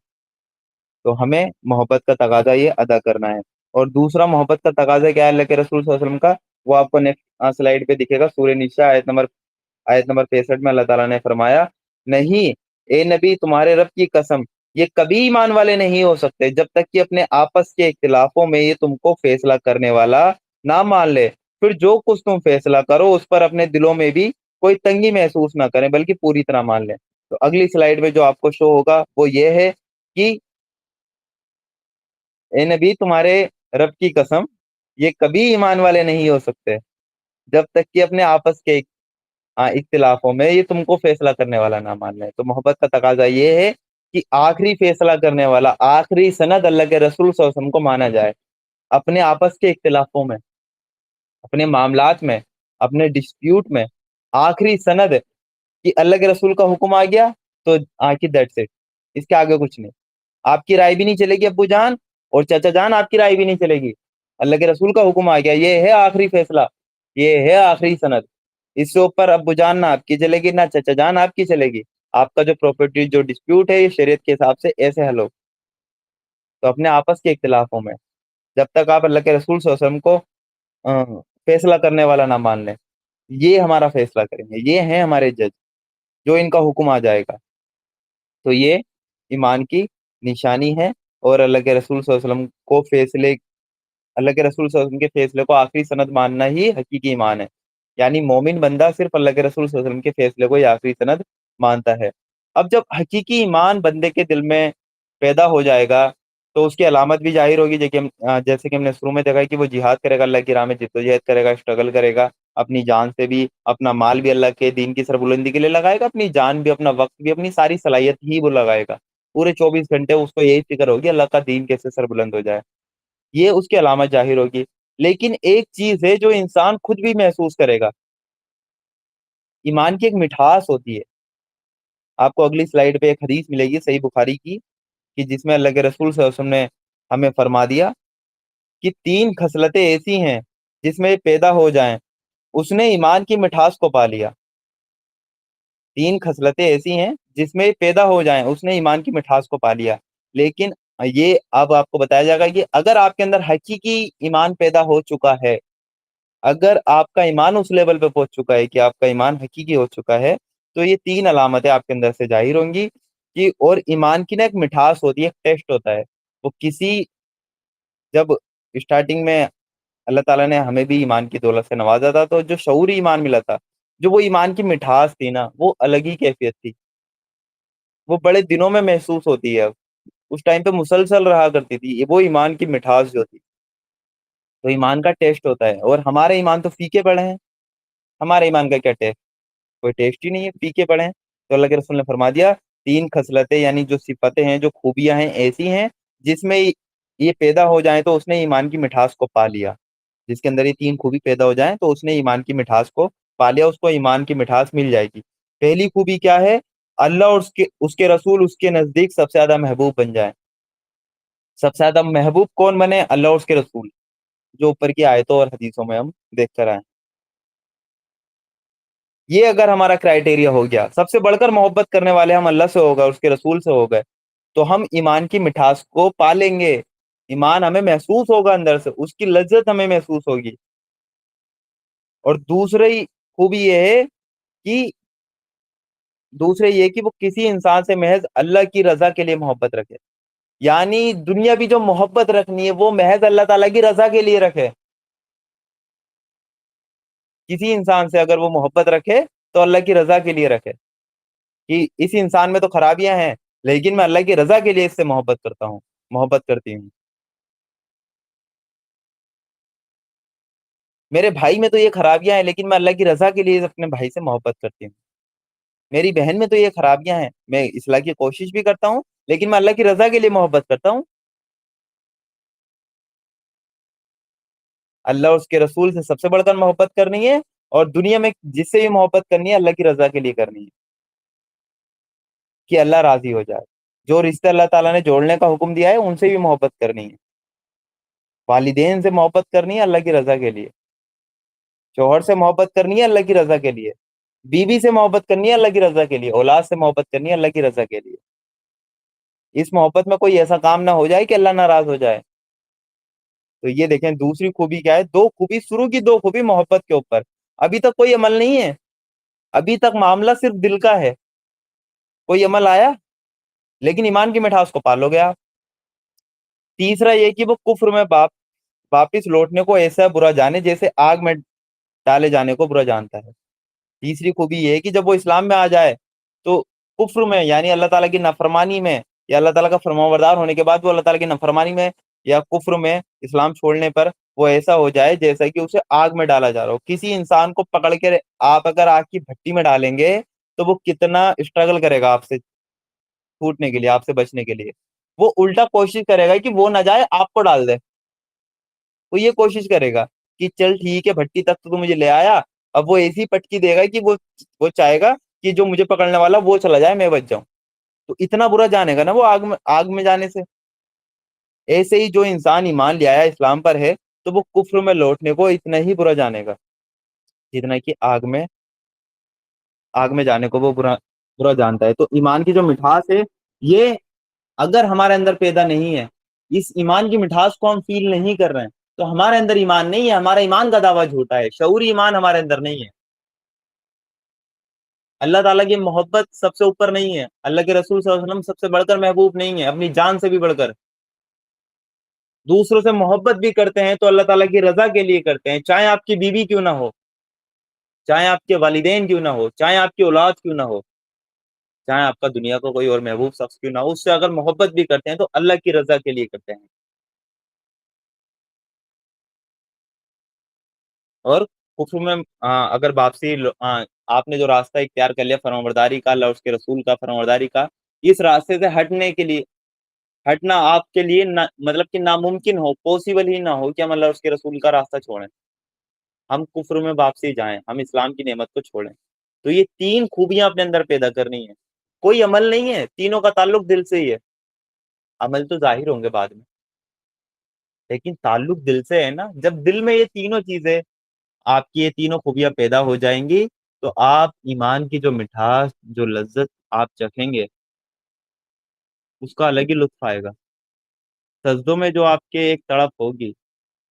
تو ہمیں محبت کا تقاضا یہ ادا کرنا ہے۔ اور دوسرا محبت کا تقاضا کیا ہے اللہ کے رسول صلی اللہ علیہ وسلم کا؟ وہ آپ کو نیکسٹ سلائیڈ پہ دکھے گا، سورہ نساء آیت نمبر 65 میں اللہ تعالیٰ نے فرمایا نہیں اے نبی تمہارے رب کی قسم یہ کبھی ایمان والے نہیں ہو سکتے جب تک کہ اپنے آپس کے اختلافوں میں یہ تم کو فیصلہ کرنے والا نہ مان لے، پھر جو کچھ تم فیصلہ کرو اس پر اپنے دلوں میں بھی کوئی تنگی محسوس نہ کریں بلکہ پوری طرح مان لیں۔ تو اگلی سلائیڈ میں جو آپ کو شو ہوگا وہ یہ ہے کہ اے نبی تمہارے رب کی قسم یہ کبھی ایمان والے نہیں ہو سکتے جب تک کہ اپنے آپس کے اختلافوں میں یہ تم کو فیصلہ کرنے والا نہ مان لے۔ تو محبت کا تقاضا یہ ہے کہ آخری فیصلہ کرنے والا، آخری سند اللہ کے رسول صلی اللہ علیہ وسلم کو مانا جائے، اپنے آپس کے اختلافوں میں، اپنے معاملات میں، اپنے ڈسپیوٹ میں آخری سند کہ اللہ کے رسول کا حکم آ گیا تو کی دیٹس اٹ، اس کے آگے کچھ نہیں۔ آپ کی رائے بھی نہیں چلے گی ابو جان اور چچا جان، آپ کی رائے بھی نہیں چلے گی، اللہ کے رسول کا حکم آ گیا، یہ ہے آخری فیصلہ، یہ ہے آخری سند، اس سے اوپر ابو جان نہ آپ کی چلے گی نہ چچا جان آپ کی چلے گی۔ آپ کا جو پراپرٹی جو ڈسپیوٹ ہے یہ شریعت کے حساب سے ایسے حل ہو۔ تو اپنے آپس کے اختلافوں میں جب تک آپ اللہ کے رسول صلی اللہ علیہ وسلم کو فیصلہ کرنے والا نہ مان لیں، یہ ہمارا فیصلہ کریں گے، یہ ہیں ہمارے جج جو ان کا حکم آ جائے گا، تو یہ ایمان کی نشانی ہے۔ اور اللہ کے رسول صلی اللہ علیہ وسلم کو اللہ کے رسول صلی اللہ علیہ وسلم کے فیصلے کو آخری سند ماننا ہی حقیقی ایمان ہے، یعنی مومن بندہ صرف اللہ کے رسول صلی اللہ علیہ وسلم کے فیصلے کو ہی آخری سند مانتا ہے۔ اب جب حقیقی ایمان بندے کے دل میں پیدا ہو جائے گا تو اس کی علامت بھی ظاہر ہوگی، جیسے کہ ہم نے شروع میں دیکھا کہ وہ جہاد کرے گا، اللہ کی راہ میں جدوجہد کرے گا، اسٹرگل کرے گا، اپنی جان سے بھی، اپنا مال بھی اللہ کے دین کی سربلندی کے لیے لگائے گا، اپنی جان بھی، اپنا وقت بھی، اپنی ساری صلاحیت ہی وہ لگائے گا، پورے 24 گھنٹے اس کو یہی فکر ہوگی اللہ کا دین کیسے سربلند ہو جائے، یہ اس کی علامت ظاہر ہوگی۔ لیکن ایک چیز ہے جو انسان خود بھی محسوس کرے گا، ایمان کی ایک مٹھاس ہوتی ہے۔ آپ کو اگلی سلائیڈ پہ ایک حدیث ملے گی صحیح بخاری کی، کہ جس میں اللہ کے رسول صلی اللہ علیہ وسلم نے ہمیں فرما دیا کہ 3 خصلتیں ایسی ہیں جس میں پیدا ہو جائیں اس نے ایمان کی مٹھاس کو پا لیا۔ 3 خصلتیں ایسی ہیں جس میں پیدا ہو جائیں اس نے ایمان کی مٹھاس کو پا لیا۔ لیکن یہ اب آپ کو بتایا جائے گا کہ اگر آپ کے اندر حقیقی ایمان پیدا ہو چکا ہے، اگر آپ کا ایمان اس لیول پہ پہنچ چکا ہے کہ آپ کا ایمان حقیقی ہو چکا ہے، تو یہ 3 علامتیں آپ کے اندر سے ظاہر ہوں گی کہ، اور ایمان کی نا ایک مٹھاس ہوتی ہے، ایک ٹیسٹ ہوتا ہے، وہ جب اسٹارٹنگ میں اللہ تعالیٰ نے ہمیں بھی ایمان کی دولت سے نوازا تھا تو جو شعوری ایمان ملا تھا، جو وہ ایمان کی مٹھاس تھی نا، وہ الگ ہی کیفیت تھی، وہ بڑے دنوں میں محسوس ہوتی ہے، اس ٹائم پہ مسلسل رہا کرتی تھی وہ ایمان کی مٹھاس جو تھی۔ تو ایمان کا ٹیسٹ ہوتا ہے، اور ہمارے ایمان تو پھیکے پڑے ہیں، ہمارے ایمان کا کیا ٹیسٹ؟ کوئی ٹیسٹ ہی نہیں ہے، پھیکے پڑے ہیں۔ تو اللہ کے رسول نے فرما دیا 3 خصلتیں یعنی جو صفتیں ہیں، جو خوبیاں ہیں، ایسی ہیں جس میں یہ پیدا ہو جائیں تو اس نے ایمان کی مٹھاس کو پا لیا۔ جس کے اندر یہ 3 خوبی پیدا ہو جائیں تو اس نے ایمان کی مٹھاس کو پا لیا، اس کو ایمان کی مٹھاس مل جائے گی۔ پہلی خوبی کیا ہے؟ اللہ اور اس کے رسول اس کے نزدیک سب سے زیادہ محبوب بن جائیں۔ سب سے زیادہ محبوب کون بنے؟ اللہ اور اس کے رسول، جو اوپر کی آیتوں اور حدیثوں میں ہم دیکھ کر آئے۔ یہ اگر ہمارا کرائٹیریا ہو گیا، سب سے بڑھ کر محبت کرنے والے ہم اللہ سے ہو گئے، اس کے رسول سے ہو گئے، تو ہم ایمان کی مٹھاس کو پالیں گے، ایمان ہمیں محسوس ہوگا اندر سے، اس کی لذت ہمیں محسوس ہوگی۔ اور دوسری خوبی یہ ہے کہ وہ کسی انسان سے محض اللہ کی رضا کے لیے محبت رکھے، یعنی دنیا بھی جو محبت رکھنی ہے وہ محض اللہ تعالیٰ کی رضا کے لیے رکھے، کسی انسان سے اگر وہ محبت رکھے تو اللہ کی رضا کے لیے رکھے، کہ اس انسان میں تو خرابیاں ہیں لیکن میں اللہ کی رضا کے لیے اس سے محبت کرتا ہوں، محبت کرتی ہوں۔ میرے بھائی میں تو یہ خرابیاں ہیں لیکن میں اللہ کی رضا کے لیے اپنے بھائی سے محبت کرتی ہوں۔ میری بہن میں تو یہ خرابیاں ہیں، میں اصلاح کی کوشش بھی کرتا ہوں لیکن میں اللہ کی رضا کے لیے محبت کرتا ہوں۔ اللہ اور اس کے رسول سے سب سے بڑھ کر محبت کرنی ہے، اور دنیا میں جس سے بھی محبت کرنی ہے اللہ کی رضا کے لیے کرنی ہے، کہ اللہ راضی ہو جائے۔ جو رشتے اللہ تعالیٰ نے جوڑنے کا حکم دیا ہے ان سے بھی محبت کرنی ہے، والدین سے محبت کرنی ہے اللہ کی رضا کے لیے، شوہر سے محبت کرنی ہے اللہ کی رضا کے لیے، بیوی سے محبت کرنی ہے اللہ کی رضا کے لیے، اولاد سے محبت کرنی ہے اللہ کی رضا کے لیے۔ اس محبت میں کوئی ایسا کام نہ ہو جائے کہ اللہ ناراض ہو جائے۔ تو یہ دیکھیں دوسری خوبی کیا ہے، دو خوبی شروع کی، دو خوبی محبت کے اوپر، ابھی تک کوئی عمل نہیں ہے، ابھی تک معاملہ صرف دل کا ہے، کوئی عمل آیا لیکن ایمان کی مٹھاس کو پالو گیا۔ تیسرا یہ کہ وہ کفر میں واپس لوٹنے کو ایسا برا جانے جیسے آگ میں ڈالے جانے کو برا جانتا ہے۔ تیسری خوبی یہ ہے کہ جب وہ اسلام میں آ جائے تو کفر میں یعنی اللہ تعالیٰ کی نافرمانی میں، یا اللہ تعالیٰ کا فرمانبردار ہونے کے بعد وہ اللہ تعالیٰ کی نافرمانی میں یا کفر میں، اسلام چھوڑنے پر وہ ایسا ہو جائے جیسا کہ اسے آگ میں ڈالا جا رہا ہو۔ کسی انسان کو پکڑ کے آپ اگر آگ کی بھٹی میں ڈالیں گے تو وہ کتنا اسٹرگل کرے گا آپ سے چھوٹنے کے لیے، آپ سے بچنے کے لیے، وہ الٹا کوشش کرے گا کہ وہ نہ جائے آپ کو ڈال دے۔ وہ یہ کوشش کرے گا کہ چل ٹھیک ہے بھٹی تک تو مجھے لے آیا، اب وہ ایسی پٹکی دے گا کہ وہ چاہے گا کہ جو مجھے پکڑنے والا وہ چلا جائے میں بچ جاؤں۔ تو اتنا برا جانے گا نا وہ آگ میں جانے سے۔ ایسے ہی جو انسان ایمان لے آیا اسلام پر ہے تو وہ کفر میں لوٹنے کو اتنا ہی برا جانے گا جتنا کہ آگ میں جانے کو وہ برا برا جانتا ہے۔ تو ایمان کی جو مٹھاس ہے یہ اگر ہمارے اندر پیدا نہیں ہے، اس ایمان کی مٹھاس کو ہم فیل نہیں کر رہے ہیں، تو ہمارے اندر ایمان نہیں ہے، ہمارا ایمان کا دعویٰ جھوٹا ہے، شعوری ایمان ہمارے اندر نہیں ہے۔ اللہ تعالیٰ کی محبت سب سے اوپر نہیں ہے، اللہ کے رسول صلی اللہ علیہ وسلم سب سے بڑھ کر محبوب نہیں ہے، اپنی جان سے بھی بڑھ کر۔ دوسروں سے محبت بھی کرتے ہیں تو اللہ تعالیٰ کی رضا کے لیے کرتے ہیں، چاہے آپ کی بیوی کیوں نہ ہو، چاہے آپ کے والدین کیوں نہ ہو، چاہے آپ کی اولاد کیوں نہ ہو، چاہے آپ کا دنیا کو کوئی اور محبوب شخص کیوں نہ ہو، اس سے اگر محبت بھی کرتے ہیں تو اللہ کی رضا کے لیے کرتے ہیں۔ اور کفر میں اگر واپسی آپ نے جو راستہ اختیار کر لیا فرمانبرداری کا، اللہ اور اس کے رسول کا، فرمانبرداری کا، اس راستے سے ہٹنے کے لیے، ہٹنا آپ کے لیے مطلب کہ ناممکن ہو، پاسبل ہی نہ ہو کہ ہم اللہ اور اس کے رسول کا راستہ چھوڑیں، ہم کفر میں واپسی جائیں، ہم اسلام کی نعمت کو چھوڑیں۔ تو یہ تین خوبیاں اپنے اندر پیدا کرنی ہے، کوئی عمل نہیں ہے، تینوں کا تعلق دل سے ہی ہے، عمل تو ظاہر ہوں گے بعد میں، لیکن تعلق دل سے ہے نا۔ جب دل میں یہ تینوں چیزیں، آپ کی یہ تینوں خوبیاں پیدا ہو جائیں گی تو آپ ایمان کی جو مٹھاس، جو لذت آپ چکھیں گے اس کا الگ ہی لطف آئے گا۔ سجدوں میں جو آپ کے ایک تڑپ ہوگی،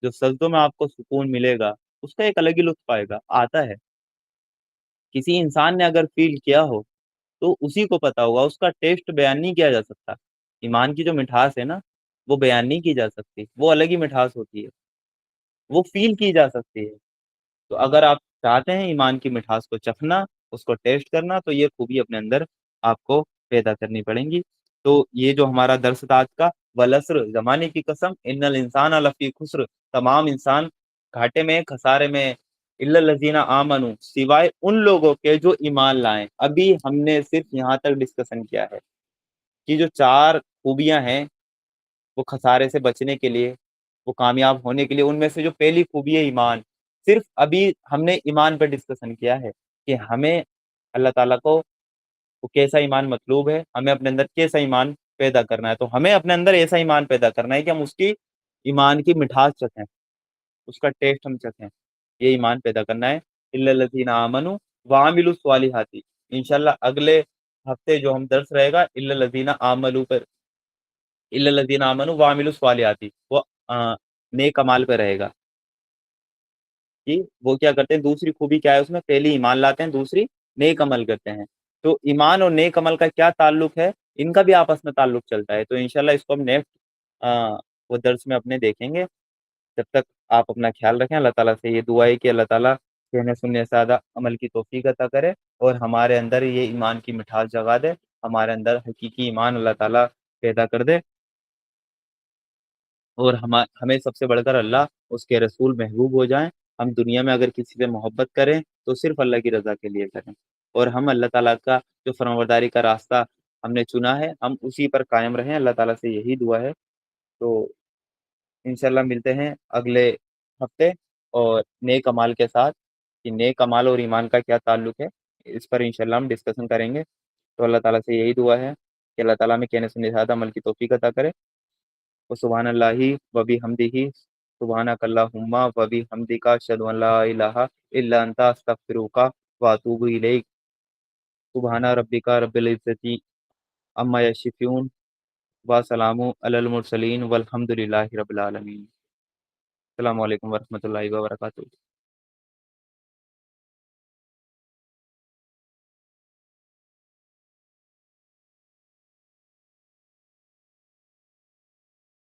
جو سجدوں میں آپ کو سکون ملے گا، اس کا ایک الگ ہی لطف آئے گا، آتا ہے۔ کسی انسان نے اگر فیل کیا ہو تو اسی کو پتا ہوگا، اس کا ٹیسٹ بیان نہیں کیا جا سکتا۔ ایمان کی جو مٹھاس ہے نا وہ بیان نہیں کی جا سکتی، وہ الگ ہی مٹھاس ہوتی ہے، وہ فیل کی جا سکتی ہے۔ تو اگر آپ چاہتے ہیں ایمان کی مٹھاس کو چکھنا، اس کو ٹیسٹ کرنا، تو یہ خوبی اپنے اندر آپ کو پیدا کرنی پڑیں گی۔ تو یہ جو ہمارا درس تھا آج کا، والعصر، زمانے کی قسم، ان الانسان لفی خسر، تمام انسان گھاٹے میں، خسارے میں، الا الذین آمنوا، سوائے ان لوگوں کے جو ایمان لائیں۔ ابھی ہم نے صرف یہاں تک ڈسکشن کیا ہے کہ جو چار خوبیاں ہیں وہ خسارے سے بچنے کے لیے، وہ کامیاب ہونے کے لیے، ان میں سے جو پہلی خوبی ہے ایمان، صرف ابھی ہم نے ایمان پہ ڈسکشن کیا ہے کہ ہمیں اللہ تعالیٰ کو وہ کیسا ایمان مطلوب ہے، ہمیں اپنے اندر کیسا ایمان پیدا کرنا ہے۔ تو ہمیں اپنے اندر ایسا ایمان پیدا کرنا ہے کہ ہم اس کی ایمان کی مٹھاس چکھیں، اس کا ٹیسٹ ہم چکھیں، یہ ایمان پیدا کرنا ہے۔ الا الذین آمنوا وعملوا الصالحات، انشاءاللہ اگلے ہفتے جو ہم درس رہے گا الا الذین آمنوا پر، الا الذین آمنوا وعملوا الصالحات، وہ نیک عمال پہ رہے گا کہ وہ کیا کرتے ہیں، دوسری خوبی کیا ہے اس میں، پہلی ایمان لاتے ہیں، دوسری نیک عمل کرتے ہیں۔ تو ایمان اور نیک عمل کا کیا تعلق ہے، ان کا بھی آپس میں تعلق چلتا ہے۔ تو انشاءاللہ اس کو ہم نیکسٹ وہ درس میں اپنے دیکھیں گے۔ جب تک آپ اپنا خیال رکھیں، اللہ تعالیٰ سے یہ دعا ہے کہ اللہ تعالیٰ کہنے سننے سے زیادہ عمل کی توفیق عطا کرے، اور ہمارے اندر یہ ایمان کی مٹھاس جگا دے، ہمارے اندر حقیقی ایمان اللہ تعالیٰ پیدا کر دے، اور ہمیں سب سے بڑھ کر اللہ اس کے رسول محبوب ہو جائیں۔ ہم دنیا میں اگر کسی سے محبت کریں تو صرف اللہ کی رضا کے لیے کریں، اور ہم اللہ تعالیٰ کا جو فرمانبرداری کا راستہ ہم نے چنا ہے ہم اسی پر قائم رہیں۔ اللہ تعالیٰ سے یہی دعا ہے۔ تو انشاءاللہ ملتے ہیں اگلے ہفتے، اور نیک امال کے ساتھ، کہ نیک امال اور ایمان کا کیا تعلق ہے، اس پر انشاءاللہ ہم ڈسکشن کریں گے۔ تو اللہ تعالیٰ سے یہی دعا ہے کہ اللہ تعالیٰ میں کہنے سننے سے زیادہ عمل کی توفیق عطا کرے۔ وہ سبحان اللہ و بحمدہ، سبحانک اللہم و بحمدک، اشہد ان لا الہ الا انت، استغفرک و اتوب الیک۔ سبحان ربک رب العزت عما یصفون، وسلام علی المرسلین، والحمد للہ رب العالمین۔ السلام علیکم ورحمۃ اللہ وبرکاتہ۔